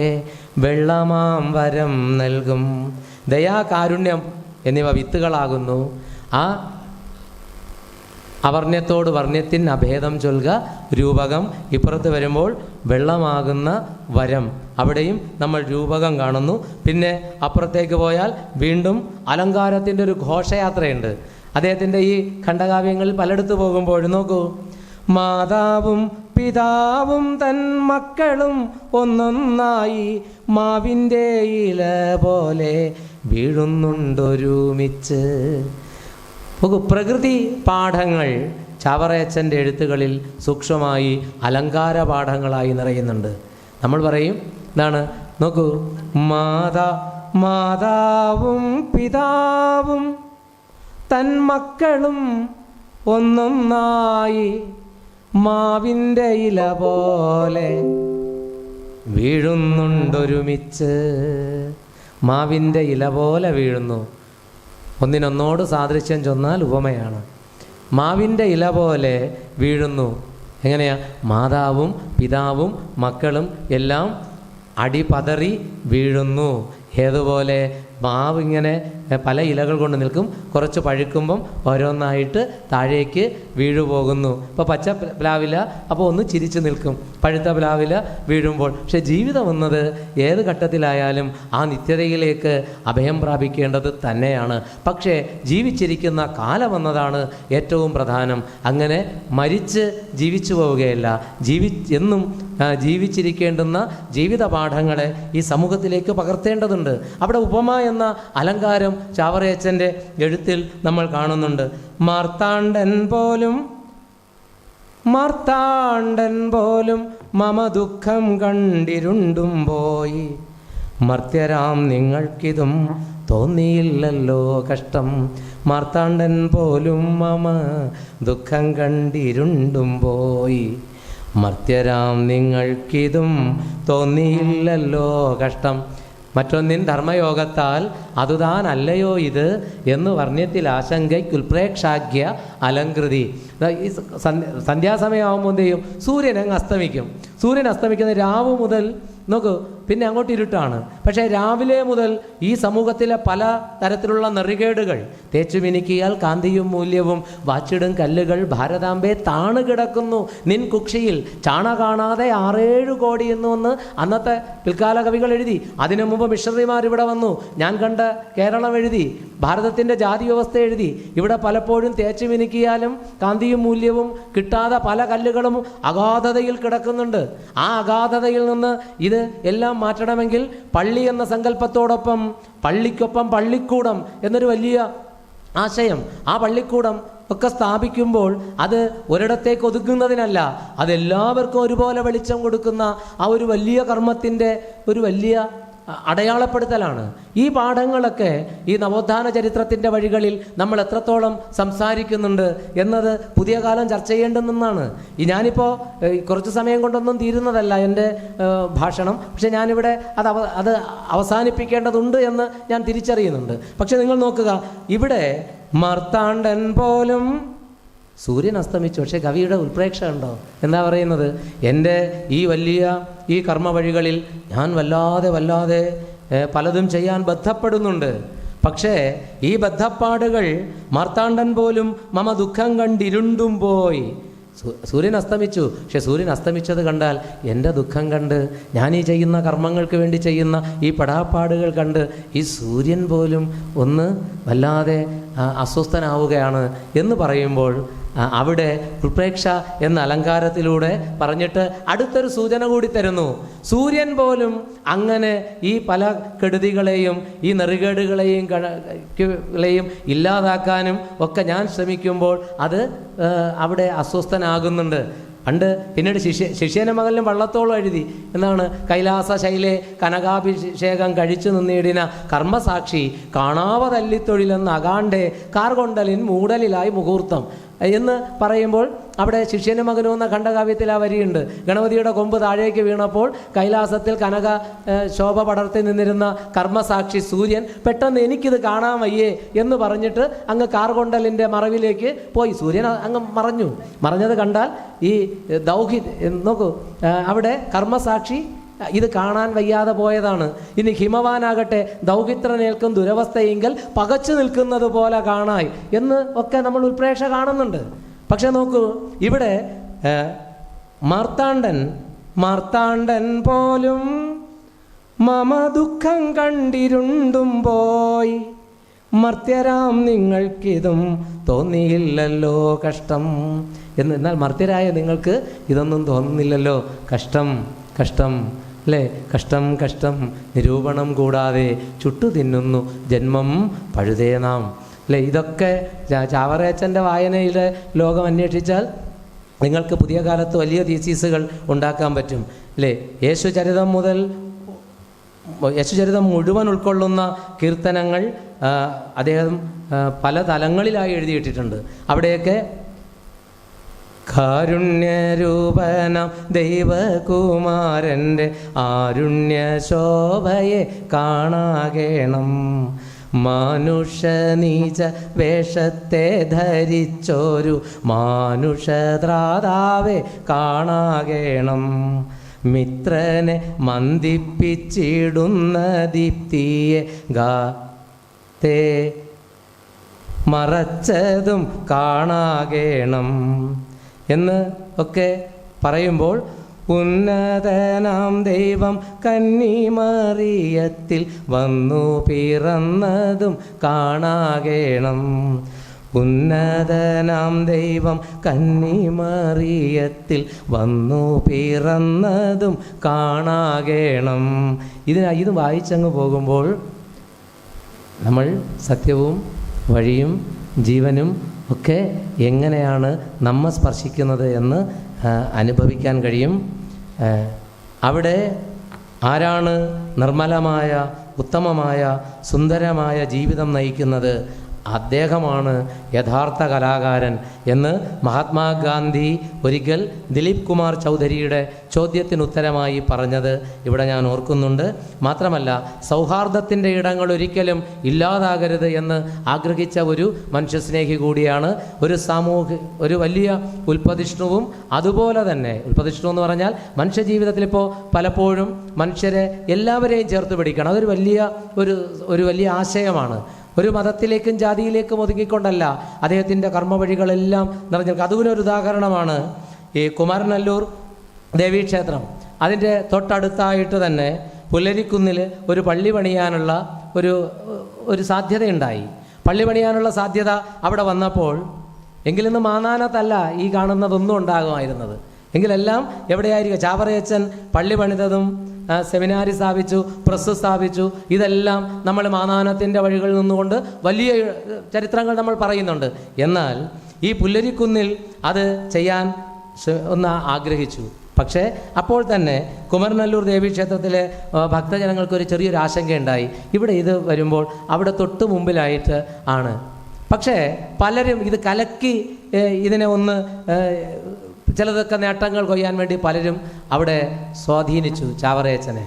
വെള്ളമാം വരം നൽകും. ദയാകാരുണ്യം എന്നിവ വിത്തുകളാകുന്നു. ആ അവർണ്യത്തോട് വർണ്ണ്യത്തിന് അഭേദം ചൊൽക രൂപകം. ഇപ്പുറത്ത് വരുമ്പോൾ വെള്ളമാകുന്ന വരം, അവിടെയും നമ്മൾ രൂപകം കാണുന്നു. പിന്നെ അപ്പുറത്തേക്ക് പോയാൽ വീണ്ടും അലങ്കാരത്തിൻ്റെ ഒരു ഘോഷയാത്രയുണ്ട്. അദ്ദേഹത്തിൻ്റെ ഈ ഖണ്ഡകാവ്യങ്ങളിൽ പലയിടത്ത് പോകുമ്പോഴും നോക്കൂ, മാതാവും പിതാവും തൻ മക്കളും ഒന്നൊന്നായി മാവിൻ്റെ ഇല പോലെ വീഴുന്നുണ്ടൊരുമിച്ച്. പ്രകൃതി പാഠങ്ങൾ ചാവറയച്ചൻ്റെ എഴുത്തുകളിൽ സൂക്ഷ്മമായി അലങ്കാര പാഠങ്ങളായി നിറയുന്നുണ്ട്. നമ്മൾ പറയും എന്താണ്, നോക്കൂ, മാതാവും പിതാവും തൻ മക്കളും ഒന്നൊന്നായി മാവിൻ്റെ ഇല പോലെ വീഴുന്നുണ്ടൊരുമിച്ച്. മാവിൻ്റെ ഇല പോലെ വീഴുന്നു. ഒന്നിനൊന്നോട് സാദൃശ്യം ചൊന്നാൽ ഉപമയാണ്. മാവിൻ്റെ ഇല പോലെ വീഴുന്നു. എങ്ങനെയാ? മാതാവും പിതാവും മക്കളും എല്ലാം അടിപതറി വീഴുന്നു. ഏതുപോലെ? മാവ് ഇങ്ങനെ പല ഇലകൾ കൊണ്ട് നിൽക്കും, കുറച്ച് പഴുക്കുമ്പം ഓരോന്നായിട്ട് താഴേക്ക് വീഴുപോകുന്നു. ഇപ്പോൾ പച്ച പ്ലാവില അപ്പോൾ ഒന്ന് ചിരിച്ചു നിൽക്കും, പഴുത്ത പ്ലാവില വീഴുമ്പോൾ. പക്ഷെ ജീവിതം എന്നത് ഏത് ഘട്ടത്തിലായാലും ആ നിത്യതയിലേക്ക് അഭയം പ്രാപിക്കേണ്ടത് തന്നെയാണ്. പക്ഷേ ജീവിച്ചിരിക്കുന്ന കാലം എന്നതാണ് ഏറ്റവും പ്രധാനം. അങ്ങനെ മരിച്ച് ജീവിച്ചു പോവുകയല്ല, എന്നും ജീവിച്ചിരിക്കേണ്ടുന്ന ജീവിത പാഠങ്ങളെ ഈ സമൂഹത്തിലേക്ക് പകർത്തേണ്ടതുണ്ട്. അവിടെ ഉപമ എന്ന അലങ്കാരം ചാവറയച്ചൻ്റെ എഴുത്തിൽ നമ്മൾ കാണുന്നുണ്ട്. മാർത്താണ്ഡൻ പോലും മമ ദുഃഖം കണ്ടിരുണ്ടും പോയി. മർത്യരാം നിങ്ങൾക്കിതും തോന്നിയില്ലല്ലോ കഷ്ടം. മാർത്താണ്ഡൻ പോലും മമ ദുഃഖം കണ്ടിരുണ്ടും പോയി. മർത്യരാം നിങ്ങൾക്കിതും തോന്നിയില്ലല്ലോ കഷ്ടം. മറ്റൊന്നിൻ ധർമ്മയോഗത്താൽ അതുതാൻ അല്ലയോ ഇത് എന്ന് വർണ്ണ്യത്തിൽ ആശങ്കയ്ക്കുൽപ്രേക്ഷാഗ്യ അലങ്കൃതി. ഈ സന്ധ്യാസമയമാകുമ്പോൾ എന്ത് ചെയ്യും? സൂര്യൻ അങ്ങ് അസ്തമിക്കും. സൂര്യൻ അസ്തമിക്കുന്ന രാവ് മുതൽ നോക്കൂ, പിന്നെ അങ്ങോട്ട് ഇരുട്ടാണ്. പക്ഷേ രാവിലെ മുതൽ ഈ സമൂഹത്തിലെ പല തരത്തിലുള്ള നെറികേടുകൾ തേച്ചു മിനുക്കിയാൽ കാന്തിയും മൂല്യവും വാച്ചിടും കല്ലുകൾ ഭാരതാംബെ താണു കിടക്കുന്നു നിൻ കുക്ഷിയിൽ ചാണ കാണാതെ 6-7 കോടി എന്നുവന്ന് അന്നത്തെ പിൽക്കാല കവികൾ എഴുതി. അതിനു മുമ്പ് മിഷണറിമാർ ഇവിടെ വന്നു, ഞാൻ കണ്ട കേരളം എഴുതി, ഭാരതത്തിൻ്റെ ജാതി വ്യവസ്ഥ എഴുതി. ഇവിടെ പലപ്പോഴും തേച്ചു മിനുക്കിയാലും കാന്തിയും മൂല്യവും കിട്ടാതെ പല കല്ലുകളും അഗാധതയിൽ കിടക്കുന്നുണ്ട്. ആ അഗാധതയിൽ നിന്ന് ഇത് എല്ലാം മാറ്റണമെങ്കിൽ പള്ളി എന്ന സങ്കല്പത്തോടൊപ്പം പള്ളിക്കൊപ്പം പള്ളിക്കൂടം എന്നൊരു വലിയ ആശയം, ആ പള്ളിക്കൂടം ഒക്കെ സ്ഥാപിക്കുമ്പോൾ അത് ഒരിടത്തേക്ക് ഒതുങ്ങുന്നതിനല്ല, അതെല്ലാവർക്കും ഒരുപോലെ വെളിച്ചം കൊടുക്കുന്ന ആ ഒരു വലിയ കർമ്മത്തിൻ്റെ ഒരു വലിയ അടയാളപ്പെടുത്തലാണ്. ഈ പാഠങ്ങളൊക്കെ ഈ നവോത്ഥാന ചരിത്രത്തിൻ്റെ വഴികളിൽ നമ്മൾ എത്രത്തോളം സംസാരിക്കുന്നുണ്ട് എന്നത് പുതിയ കാലം ചർച്ച ചെയ്യേണ്ടുന്നതാണ്. ഞാനിപ്പോൾ കുറച്ച് സമയം കൊണ്ടൊന്നും തീരുന്നതല്ല എൻ്റെ ഭാഷണം. പക്ഷെ ഞാനിവിടെ അത് അവസാനിപ്പിക്കേണ്ടതുണ്ട് എന്ന് ഞാൻ തിരിച്ചറിയുന്നുണ്ട്. പക്ഷെ നിങ്ങൾ നോക്കുക, ഇവിടെ മാർത്താണ്ഡൻ പോലും സൂര്യൻ അസ്തമിച്ചു, പക്ഷേ കവിയുടെ ഉൽപ്രേക്ഷ ഉണ്ടോ? എന്താ പറയുന്നത്? എൻ്റെ ഈ കർമ്മ വഴികളിൽ ഞാൻ വല്ലാതെ പലതും ചെയ്യാൻ ബന്ധപ്പെടുന്നുണ്ട്. പക്ഷേ ഈ ബദ്ധപ്പാടുകൾ മാർത്താണ്ഡൻ പോലും മമ ദുഃഖം കണ്ടിരുണ്ടും പോയി. സൂര്യൻ അസ്തമിച്ചു, പക്ഷെ സൂര്യൻ അസ്തമിച്ചത് കണ്ടാൽ എൻ്റെ ദുഃഖം കണ്ട്, ഞാൻ ഈ ചെയ്യുന്ന കർമ്മങ്ങൾക്ക് വേണ്ടി ചെയ്യുന്ന ഈ പെടാപ്പാടുകൾ കണ്ട് ഈ സൂര്യൻ പോലും ഒന്ന് വല്ലാതെ അസ്വസ്ഥനാവുകയാണ് എന്ന് പറയുമ്പോൾ അവിടെ ഉൽപ്രേക്ഷ എന്ന അലങ്കാരത്തിലൂടെ പറഞ്ഞിട്ട് അടുത്തൊരു സൂചന കൂടി തരുന്നു. സൂര്യൻ പോലും അങ്ങനെ ഈ പല കെടുതികളെയും ഈ നെറുകേടുകളെയും ഇല്ലാതാക്കാനും ഒക്കെ ഞാൻ ശ്രമിക്കുമ്പോൾ അത് അവിടെ അസ്വസ്ഥനാകുന്നുണ്ട്. പിന്നീട് ശിഷ്യന്റെ മകനിലും വള്ളത്തോളം എഴുതി എന്നാണ്, കൈലാസ ശൈലെ കനകാഭിഷേകം കഴിച്ചു നിന്നിടിന കർമ്മസാക്ഷി കാണാവ തല്ലിത്തൊഴിലെന്ന് അകാണ്ടെ കാർകൊണ്ടലിൻ മൂടലിലായി മുഹൂർത്തം എന്ന് പറയുമ്പോൾ അവിടെ ശിഷ്യന്റെ മകനും എന്ന ഖണ്ഡകാവ്യത്തിൽ ആ വരിയുണ്ട്. ഗണപതിയുടെ കൊമ്പ് താഴേക്ക് വീണപ്പോൾ കൈലാസത്തിൽ കനക ശോഭ പടർത്തി നിന്നിരുന്ന കർമ്മസാക്ഷി സൂര്യൻ പെട്ടെന്ന് എനിക്കിത് കാണാൻ വയ്യേ എന്ന് പറഞ്ഞിട്ട് അങ്ങ് കാർകൊണ്ടലിൻ്റെ മറവിലേക്ക് പോയി. സൂര്യൻ അങ്ങ് മറഞ്ഞത് കണ്ടാൽ ഈ നോക്കൂ, അവിടെ കർമ്മസാക്ഷി ഇത് കാണാൻ വയ്യാതെ പോയതാണ്. ഇനി ഹിമവാനാകട്ടെ ദൗഹിത്രനേൽക്കും ദുരവസ്ഥയെങ്കിൽ പകച്ചു നിൽക്കുന്നത് പോലെ കാണായി എന്ന് ഒക്കെ നമ്മൾ ഉൽപ്രേക്ഷ കാണുന്നുണ്ട്. പക്ഷെ നോക്കൂ, ഇവിടെ മാർത്താണ്ഡൻ പോലും മമ ദുഃഖം കണ്ടിരുണ്ടും പോയി മർത്യരാം നിങ്ങൾക്കിതും തോന്നിയില്ലല്ലോ കഷ്ടം എന്ന്. എന്നാൽ മർത്യരായ നിങ്ങൾക്ക് ഇതൊന്നും തോന്നുന്നില്ലല്ലോ, കഷ്ടം അല്ലേ, കഷ്ടം നിരൂപണം കൂടാതെ ചുട്ടു തിന്നുന്നു ജന്മം പഴുതേ നാം അല്ലേ. ഇതൊക്കെ ചാവറയച്ചൻ്റെ വായനയിലെ ലോകം അന്വേഷിച്ചാൽ നിങ്ങൾക്ക് പുതിയ കാലത്ത് വലിയ തീസീസുകൾ ഉണ്ടാക്കാൻ പറ്റും അല്ലേ. യേശുചരിതം മുഴുവൻ ഉൾക്കൊള്ളുന്ന കീർത്തനങ്ങൾ അദ്ദേഹം പല തലങ്ങളിലായി എഴുതിയിട്ടിട്ടുണ്ട്. അവിടെയൊക്കെ കാരുണ്യരൂപനം ദൈവകുമാരൻ്റെ ആരുണ്യ ശോഭയെ കാണാകേണം, മാനുഷനീച വേഷത്തെ ധരിച്ചൊരു മാനുഷദ്രാതാവെ കാണാകേണം, മിത്രനെ മന്ദിപ്പിച്ചിടുന്ന ദീപ്തിയെ ഗാത്തേ മറച്ചതും കാണാകേണം എന്ന് ഒക്കെ പറയുമ്പോൾ ഉന്നതനാം ദൈവം കന്നിമറിയത്തിൽ വന്നു പിറന്നതും കാണാകേണം, ഉന്നതനാം ദൈവം കന്നിമറിയത്തിൽ വന്നു പിറന്നതും കാണാകേണം. ഇത് വായിച്ചങ്ങ് പോകുമ്പോൾ നമ്മൾ സത്യവും വഴിയും ജീവനും ഒക്കെ എങ്ങനെയാണ് നമ്മെ സ്പർശിക്കുന്നത് എന്ന് അനുഭവിക്കാൻ കഴിയും. അവിടെ ആരാണ് നിർമ്മലമായ ഉത്തമമായ സുന്ദരമായ ജീവിതം നയിക്കുന്നത്? അദ്ദേഹമാണ് യഥാർത്ഥ കലാകാരൻ എന്ന് മഹാത്മാഗാന്ധി ഒരിക്കൽ ദിലീപ് കുമാർ ചൗധരിയുടെ ചോദ്യത്തിനുത്തരമായി പറഞ്ഞത് ഇവിടെ ഞാൻ ഓർക്കുന്നുണ്ട്. മാത്രമല്ല, സൗഹാർദ്ദത്തിൻ്റെ ഇടങ്ങൾ ഒരിക്കലും ഇല്ലാതാകരുത് എന്ന് ആഗ്രഹിച്ച ഒരു മനുഷ്യസ്നേഹി കൂടിയാണ്. ഒരു വലിയ ഉൽപ്പതിഷ്ണുവും അതുപോലെ തന്നെ ഉൽപ്പതിഷ്ണു എന്ന് പറഞ്ഞാൽ മനുഷ്യജീവിതത്തിൽ ഇപ്പോൾ പലപ്പോഴും മനുഷ്യരെ എല്ലാവരെയും ചേർത്ത് പിടിക്കണം. അതൊരു വലിയ ആശയമാണ്. ഒരു മതത്തിലേക്കും ജാതിയിലേക്കും ഒതുങ്ങിക്കൊണ്ടല്ല അദ്ദേഹത്തിൻ്റെ കർമ്മവഴികളെല്ലാം നിറഞ്ഞിരിക്കും. അതിനൊരു ഉദാഹരണമാണ് ഈ കുമാരനല്ലൂർ ദേവീക്ഷേത്രം. അതിൻ്റെ തൊട്ടടുത്തായിട്ട് തന്നെ പുല്ലരിക്കുന്നിൽ ഒരു പള്ളി പണിയാനുള്ള ഒരു സാധ്യതയുണ്ടായി. പള്ളി പണിയാനുള്ള സാധ്യത അവിടെ വന്നപ്പോൾ എങ്കിലിന്ന് മാന്നാനത്തല്ല ഈ കാണുന്നതൊന്നും ഉണ്ടാകുമായിരുന്നത്. എങ്കിലെല്ലാം എവിടെയായിരിക്കും? ചാവറയച്ചൻ പള്ളി പണിതതും സെമിനാരി സ്ഥാപിച്ചു, പ്രസ് സ്ഥാപിച്ചു. ഇതെല്ലാം നമ്മൾ മാനാനത്തിൻ്റെ വഴികളിൽ നിന്നുകൊണ്ട് വലിയ ചരിത്രങ്ങൾ നമ്മൾ പറയുന്നുണ്ട്. എന്നാൽ ഈ പുല്ലരിക്കുന്നിൽ അത് ചെയ്യാൻ ഒന്ന് ആഗ്രഹിച്ചു. പക്ഷേ അപ്പോൾ തന്നെ കുമരനല്ലൂർ ദേവീക്ഷേത്രത്തിലെ ഭക്തജനങ്ങൾക്കൊരു ചെറിയൊരു ആശങ്കയുണ്ടായി. ഇവിടെ ഇത് വരുമ്പോൾ അവിടെ തൊട്ട് മുമ്പിലായിട്ട് ആണ്. പക്ഷേ പലരും ഇത് കലക്കി ഇതിനെ ഒന്ന് ചിലതൊക്കെ നേട്ടങ്ങൾ കൊയ്യാൻ വേണ്ടി പലരും അവിടെ സ്വാധീനിച്ചു ചാവറയച്ചനെ.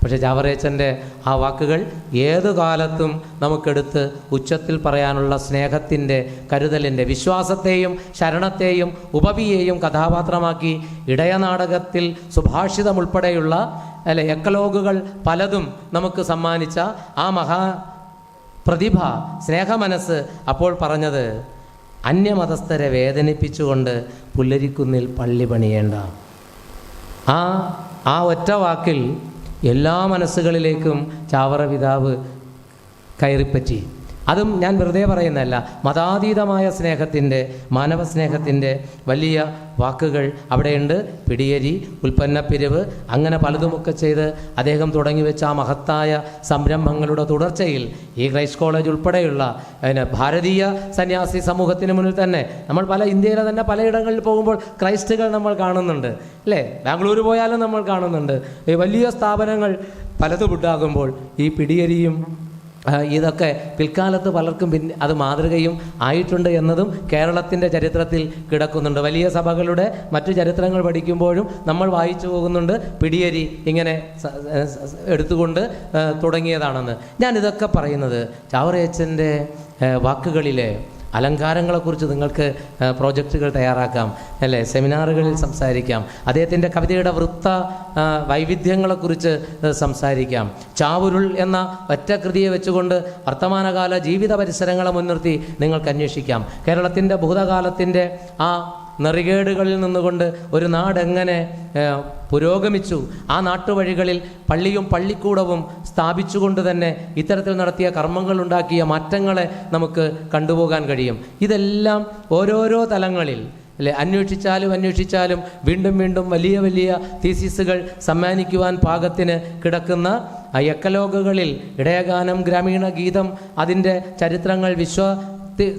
പക്ഷേ ചാവറയച്ചൻ്റെ ആ വാക്കുകൾ ഏതു കാലത്തും നമുക്കെടുത്ത് ഉച്ചത്തിൽ പറയാനുള്ള സ്നേഹത്തിൻ്റെ, കരുതലിൻ്റെ, വിശ്വാസത്തെയും ശരണത്തെയും ഉപവിയെയും കഥാപാത്രമാക്കി ഇടയനാടകത്തിൽ സുഭാഷിതം ഉൾപ്പെടെയുള്ള എക്കലോഗുകൾ പലതും നമുക്ക് സമ്മാനിച്ച ആ പ്രതിഭ, സ്നേഹമനസ്സ് അപ്പോൾ പറഞ്ഞത്, അന്യമതസ്ഥരെ വേദനിപ്പിച്ചുകൊണ്ട് പുല്ലരിക്കുന്നിൽ പള്ളി പണിയേണ്ട. ആ ഒറ്റ വാക്കിൽ എല്ലാ മനസ്സുകളിലേക്കും ചാവറ പിതാവ് കയറിപ്പറ്റി. അതും ഞാൻ വെറുതെ പറയുന്നതല്ല. മതാതീതമായ സ്നേഹത്തിൻ്റെ, മാനവ സ്നേഹത്തിൻ്റെ വലിയ വാക്കുകൾ അവിടെയുണ്ട്. പിടിയരി, ഉൽപ്പന്നപ്പിരിവ്, അങ്ങനെ പലതുമൊക്കെ ചെയ്ത് അദ്ദേഹം തുടങ്ങി വെച്ച ആ മഹത്തായ സംരംഭങ്ങളുടെ തുടർച്ചയിൽ ഈ ക്രൈസ്റ്റ് കോളേജ് ഉൾപ്പെടെയുള്ള ഭാരതീയ സന്യാസി സമൂഹത്തിന് മുന്നിൽ തന്നെ നമ്മൾ ഇന്ത്യയിലെ തന്നെ പലയിടങ്ങളിൽ പോകുമ്പോൾ ക്രൈസ്റ്റുകൾ നമ്മൾ കാണുന്നുണ്ട്, അല്ലേ? ബാംഗ്ലൂർ പോയാലും നമ്മൾ കാണുന്നുണ്ട്. ഈ വലിയ സ്ഥാപനങ്ങൾ പലതും ഉണ്ടാകുമ്പോൾ ഈ പിടിയരിയും ഇതൊക്കെ പിൽക്കാലത്ത് പലർക്കും അത് മാതൃകയും ആയിട്ടുണ്ട് എന്നതും കേരളത്തിൻ്റെ ചരിത്രത്തിൽ കിടക്കുന്നുണ്ട്. വലിയ സഭകളുടെ മറ്റു ചരിത്രങ്ങൾ പഠിക്കുമ്പോഴും നമ്മൾ വായിച്ചു പോകുന്നുണ്ട് പിടിയരി ഇങ്ങനെ എടുത്തുകൊണ്ട് തുടങ്ങിയതാണെന്ന്. ഞാനിതൊക്കെ പറയുന്നത് ചാവറയച്ചൻ്റെ വാക്കുകളിലെ അലങ്കാരങ്ങളെക്കുറിച്ച് നിങ്ങൾക്ക് പ്രോജക്റ്റുകൾ തയ്യാറാക്കാം, അല്ലേ? സെമിനാറുകളിൽ സംസാരിക്കാം. അദ്ദേഹത്തിൻ്റെ കവിതയുടെ വൃത്ത വൈവിധ്യങ്ങളെക്കുറിച്ച് സംസാരിക്കാം. ചാവുരുൾ എന്ന ഒറ്റ കൃതിയെ വെച്ചുകൊണ്ട് വർത്തമാനകാല ജീവിത പരിസരങ്ങളെ മുൻനിർത്തി നിങ്ങൾക്ക് അന്വേഷിക്കാം. കേരളത്തിൻ്റെ ഭൂതകാലത്തിൻ്റെ ആ നെറികേടുകളിൽ നിന്നുകൊണ്ട് ഒരു നാടെങ്ങനെ പുരോഗമിച്ചു, ആ നാട്ടുവഴികളിൽ പള്ളിയും പള്ളിക്കൂടവും സ്ഥാപിച്ചുകൊണ്ട് തന്നെ ഇത്തരത്തിൽ നടത്തിയ കർമ്മങ്ങളുണ്ടാക്കിയ മാറ്റങ്ങളെ നമുക്ക് കണ്ടുപോകാൻ കഴിയും. ഇതെല്ലാം ഓരോരോ തലങ്ങളിൽ, അല്ലേ, അന്വേഷിച്ചാലും വീണ്ടും വീണ്ടും വലിയ വലിയ തീസിസുകൾ സമ്മാനിക്കുവാൻ പാകത്തിന് കിടക്കുന്ന എക്കലോഗുകളിൽ ഇടയഗാനം, ഗ്രാമീണ ഗീതം, അതിൻ്റെ ചരിത്രങ്ങൾ,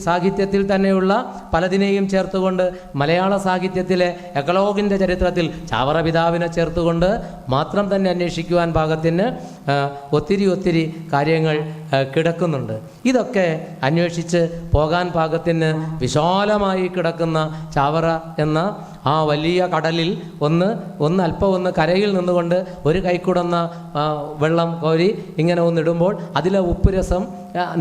സാഹിത്യത്തിൽ തന്നെയുള്ള പലതിനെയും ചേർത്തുകൊണ്ട് മലയാള സാഹിത്യത്തിലെ എക്കലോഗിൻ്റെ ചരിത്രത്തിൽ ചാവറ പിതാവിനെ ചേർത്തുകൊണ്ട് മാത്രം തന്നെ അന്വേഷിക്കുവാൻ പാകത്തിന് ഒത്തിരി കാര്യങ്ങൾ കിടക്കുന്നുണ്ട്. ഇതൊക്കെ അന്വേഷിച്ച് പോകാൻ പാകത്തിന് വിശാലമായി കിടക്കുന്ന ചാവറ എന്ന ആ വലിയ കടലിൽ ഒന്ന് കരയിൽ നിന്നുകൊണ്ട് ഒരു കൈക്കുടന്ന വെള്ളം കോരി ഇങ്ങനെ ഒന്നിടുമ്പോൾ അതിലെ ഉപ്പ് രസം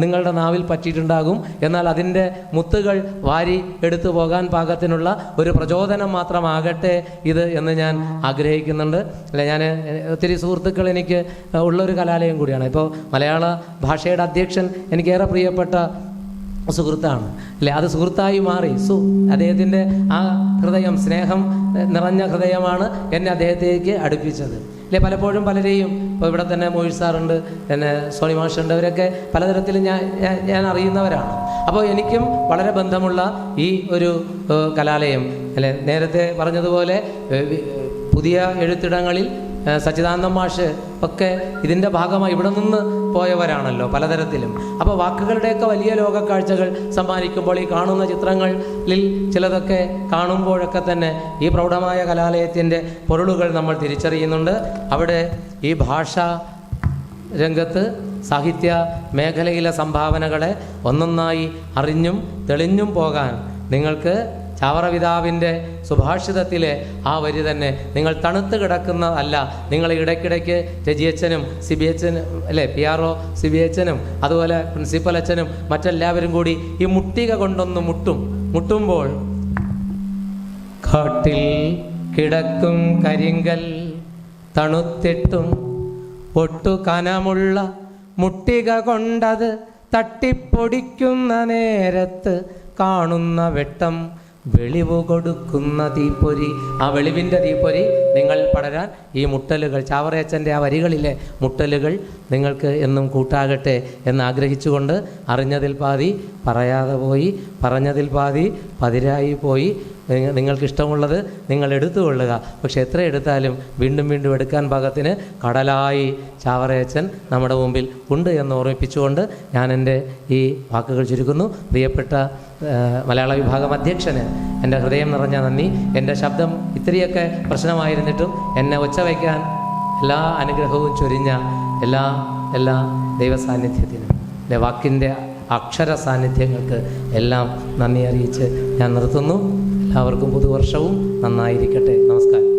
നിങ്ങളുടെ നാവിൽ പറ്റിയിട്ടുണ്ടാകും. എന്നാൽ അതിൻ്റെ മുത്തുകൾ വാരി എടുത്തു പോകാൻ പാകത്തിനുള്ള ഒരു പ്രചോദനം മാത്രമാകട്ടെ ഇത് എന്ന് ഞാൻ ആഗ്രഹിക്കുന്നുണ്ട്. അല്ലെ, ഞാൻ ഒത്തിരി സുഹൃത്തുക്കൾ എനിക്ക് ഉള്ളൊരു കലാലയം കൂടിയാണ്. ഇപ്പോൾ മലയാള ഭാഷയുടെ അധ്യക്ഷൻ എനിക്കേറെ പ്രിയപ്പെട്ട സുഹൃത്താണ്, അല്ലേ? അത് സുഹൃത്തായി മാറി. അദ്ദേഹത്തിൻ്റെ ആ ഹൃദയം, സ്നേഹം നിറഞ്ഞ ഹൃദയമാണ് എന്നെ അദ്ദേഹത്തേക്ക് അടുപ്പിച്ചത്, അല്ലേ? പലപ്പോഴും പലരെയും, ഇപ്പോൾ ഇവിടെ തന്നെ മോയിഷ് സാറുണ്ട്, പിന്നെ സോണി മാഷുണ്ട്, അവരൊക്കെ പലതരത്തിലും ഞാൻ അറിയുന്നവരാണ്. അപ്പോൾ എനിക്കും വളരെ ബന്ധമുള്ള ഈ ഒരു കലാലയം, അല്ലേ, നേരത്തെ പറഞ്ഞതുപോലെ പുതിയ എഴുത്തിടങ്ങളിൽ സച്ചിദാനന്ദൻ മാഷ് ഒക്കെ ഇതിൻ്റെ ഭാഗമായി ഇവിടെ നിന്ന് പോയവരാണല്ലോ പലതരത്തിലും. അപ്പോൾ വാക്കുകളുടെയൊക്കെ വലിയ ലോകക്കാഴ്ചകൾ സമ്മാനിക്കുമ്പോൾ ഈ കാണുന്ന ചിത്രങ്ങളിൽ ചിലതൊക്കെ കാണുമ്പോഴൊക്കെ തന്നെ ഈ പ്രൗഢമായ കലാലയത്തിൻ്റെ പൊരുളുകൾ നമ്മൾ തിരിച്ചറിയുന്നുണ്ട്. അവിടെ ഈ ഭാഷാ രംഗത്ത് സാഹിത്യ മേഖലയിലെ സംഭാവനകളെ ഒന്നൊന്നായി അറിഞ്ഞും തെളിഞ്ഞും പോകാൻ നിങ്ങൾക്ക് ചാവറ പിതാവിൻ്റെ സുഭാഷിതത്തിലെ ആ വരി തന്നെ നിങ്ങൾ തണുത്ത് കിടക്കുന്ന അല്ല, നിങ്ങൾ ഇടയ്ക്കിടയ്ക്ക് രജിയച്ചനും സിബിയച്ചനും, അല്ലേ, PRO സിബിയച്ചനും അതുപോലെ പ്രിൻസിപ്പൽ അച്ഛനും മറ്റെല്ലാവരും കൂടി ഈ മുട്ടിക കൊണ്ടൊന്ന് മുട്ടുമ്പോൾ കാട്ടിൽ കിടക്കും കരിങ്കൽ തണുത്തിട്ടും ഒട്ടു കനമുള്ള മുട്ടിക കൊണ്ടത് തട്ടിപ്പൊടിക്കുന്ന നേരത്ത് കാണുന്ന വെട്ടം വെളിവ് കൊടുക്കുന്ന തീപ്പൊരി. ആ വെളിവിൻ്റെ തീപ്പൊരി നിങ്ങൾ പടരാൻ ഈ മുട്ടലുകൾ, ചാവറയച്ചൻ്റെ ആ വരികളിലെ മുട്ടലുകൾ നിങ്ങൾക്ക് എന്നും കൂട്ടാകട്ടെ എന്ന് ആഗ്രഹിച്ചുകൊണ്ട്, അറിഞ്ഞതിൽ പാതി പറയാതെ പോയി, പറഞ്ഞതിൽ പാതി പതിരായി പോയി. നിങ്ങൾക്കിഷ്ടമുള്ളത് നിങ്ങൾ എടുത്തുകൊള്ളുക. പക്ഷെ എത്ര എടുത്താലും വീണ്ടും വീണ്ടും എടുക്കാൻ പാകത്തിന് കടലായി ചാവറയച്ചൻ നമ്മുടെ മുമ്പിൽ ഉണ്ട് എന്ന് ഓർമ്മിപ്പിച്ചുകൊണ്ട് ഞാൻ എൻ്റെ ഈ വാക്കുകൾ ചുരുക്കുന്നു. പ്രിയപ്പെട്ട മലയാള വിഭാഗം അധ്യക്ഷന് എൻ്റെ ഹൃദയം നിറഞ്ഞ നന്ദി. എൻ്റെ ശബ്ദം ഇത്തിരിയൊക്കെ പ്രശ്നമായിരുന്നിട്ടും എന്നെ ഒച്ച വയ്ക്കാൻ എല്ലാ അനുഗ്രഹവും ചൊരിഞ്ഞ എല്ലാ ദൈവസാന്നിധ്യത്തിനും, വാക്കിൻ്റെ അക്ഷര സാന്നിധ്യങ്ങൾക്ക് എല്ലാം നന്ദി അറിയിച്ച് ഞാൻ നിർത്തുന്നു. എല്ലാവർക്കും പുതുവർഷവും നന്നായിരിക്കട്ടെ. നമസ്കാരം.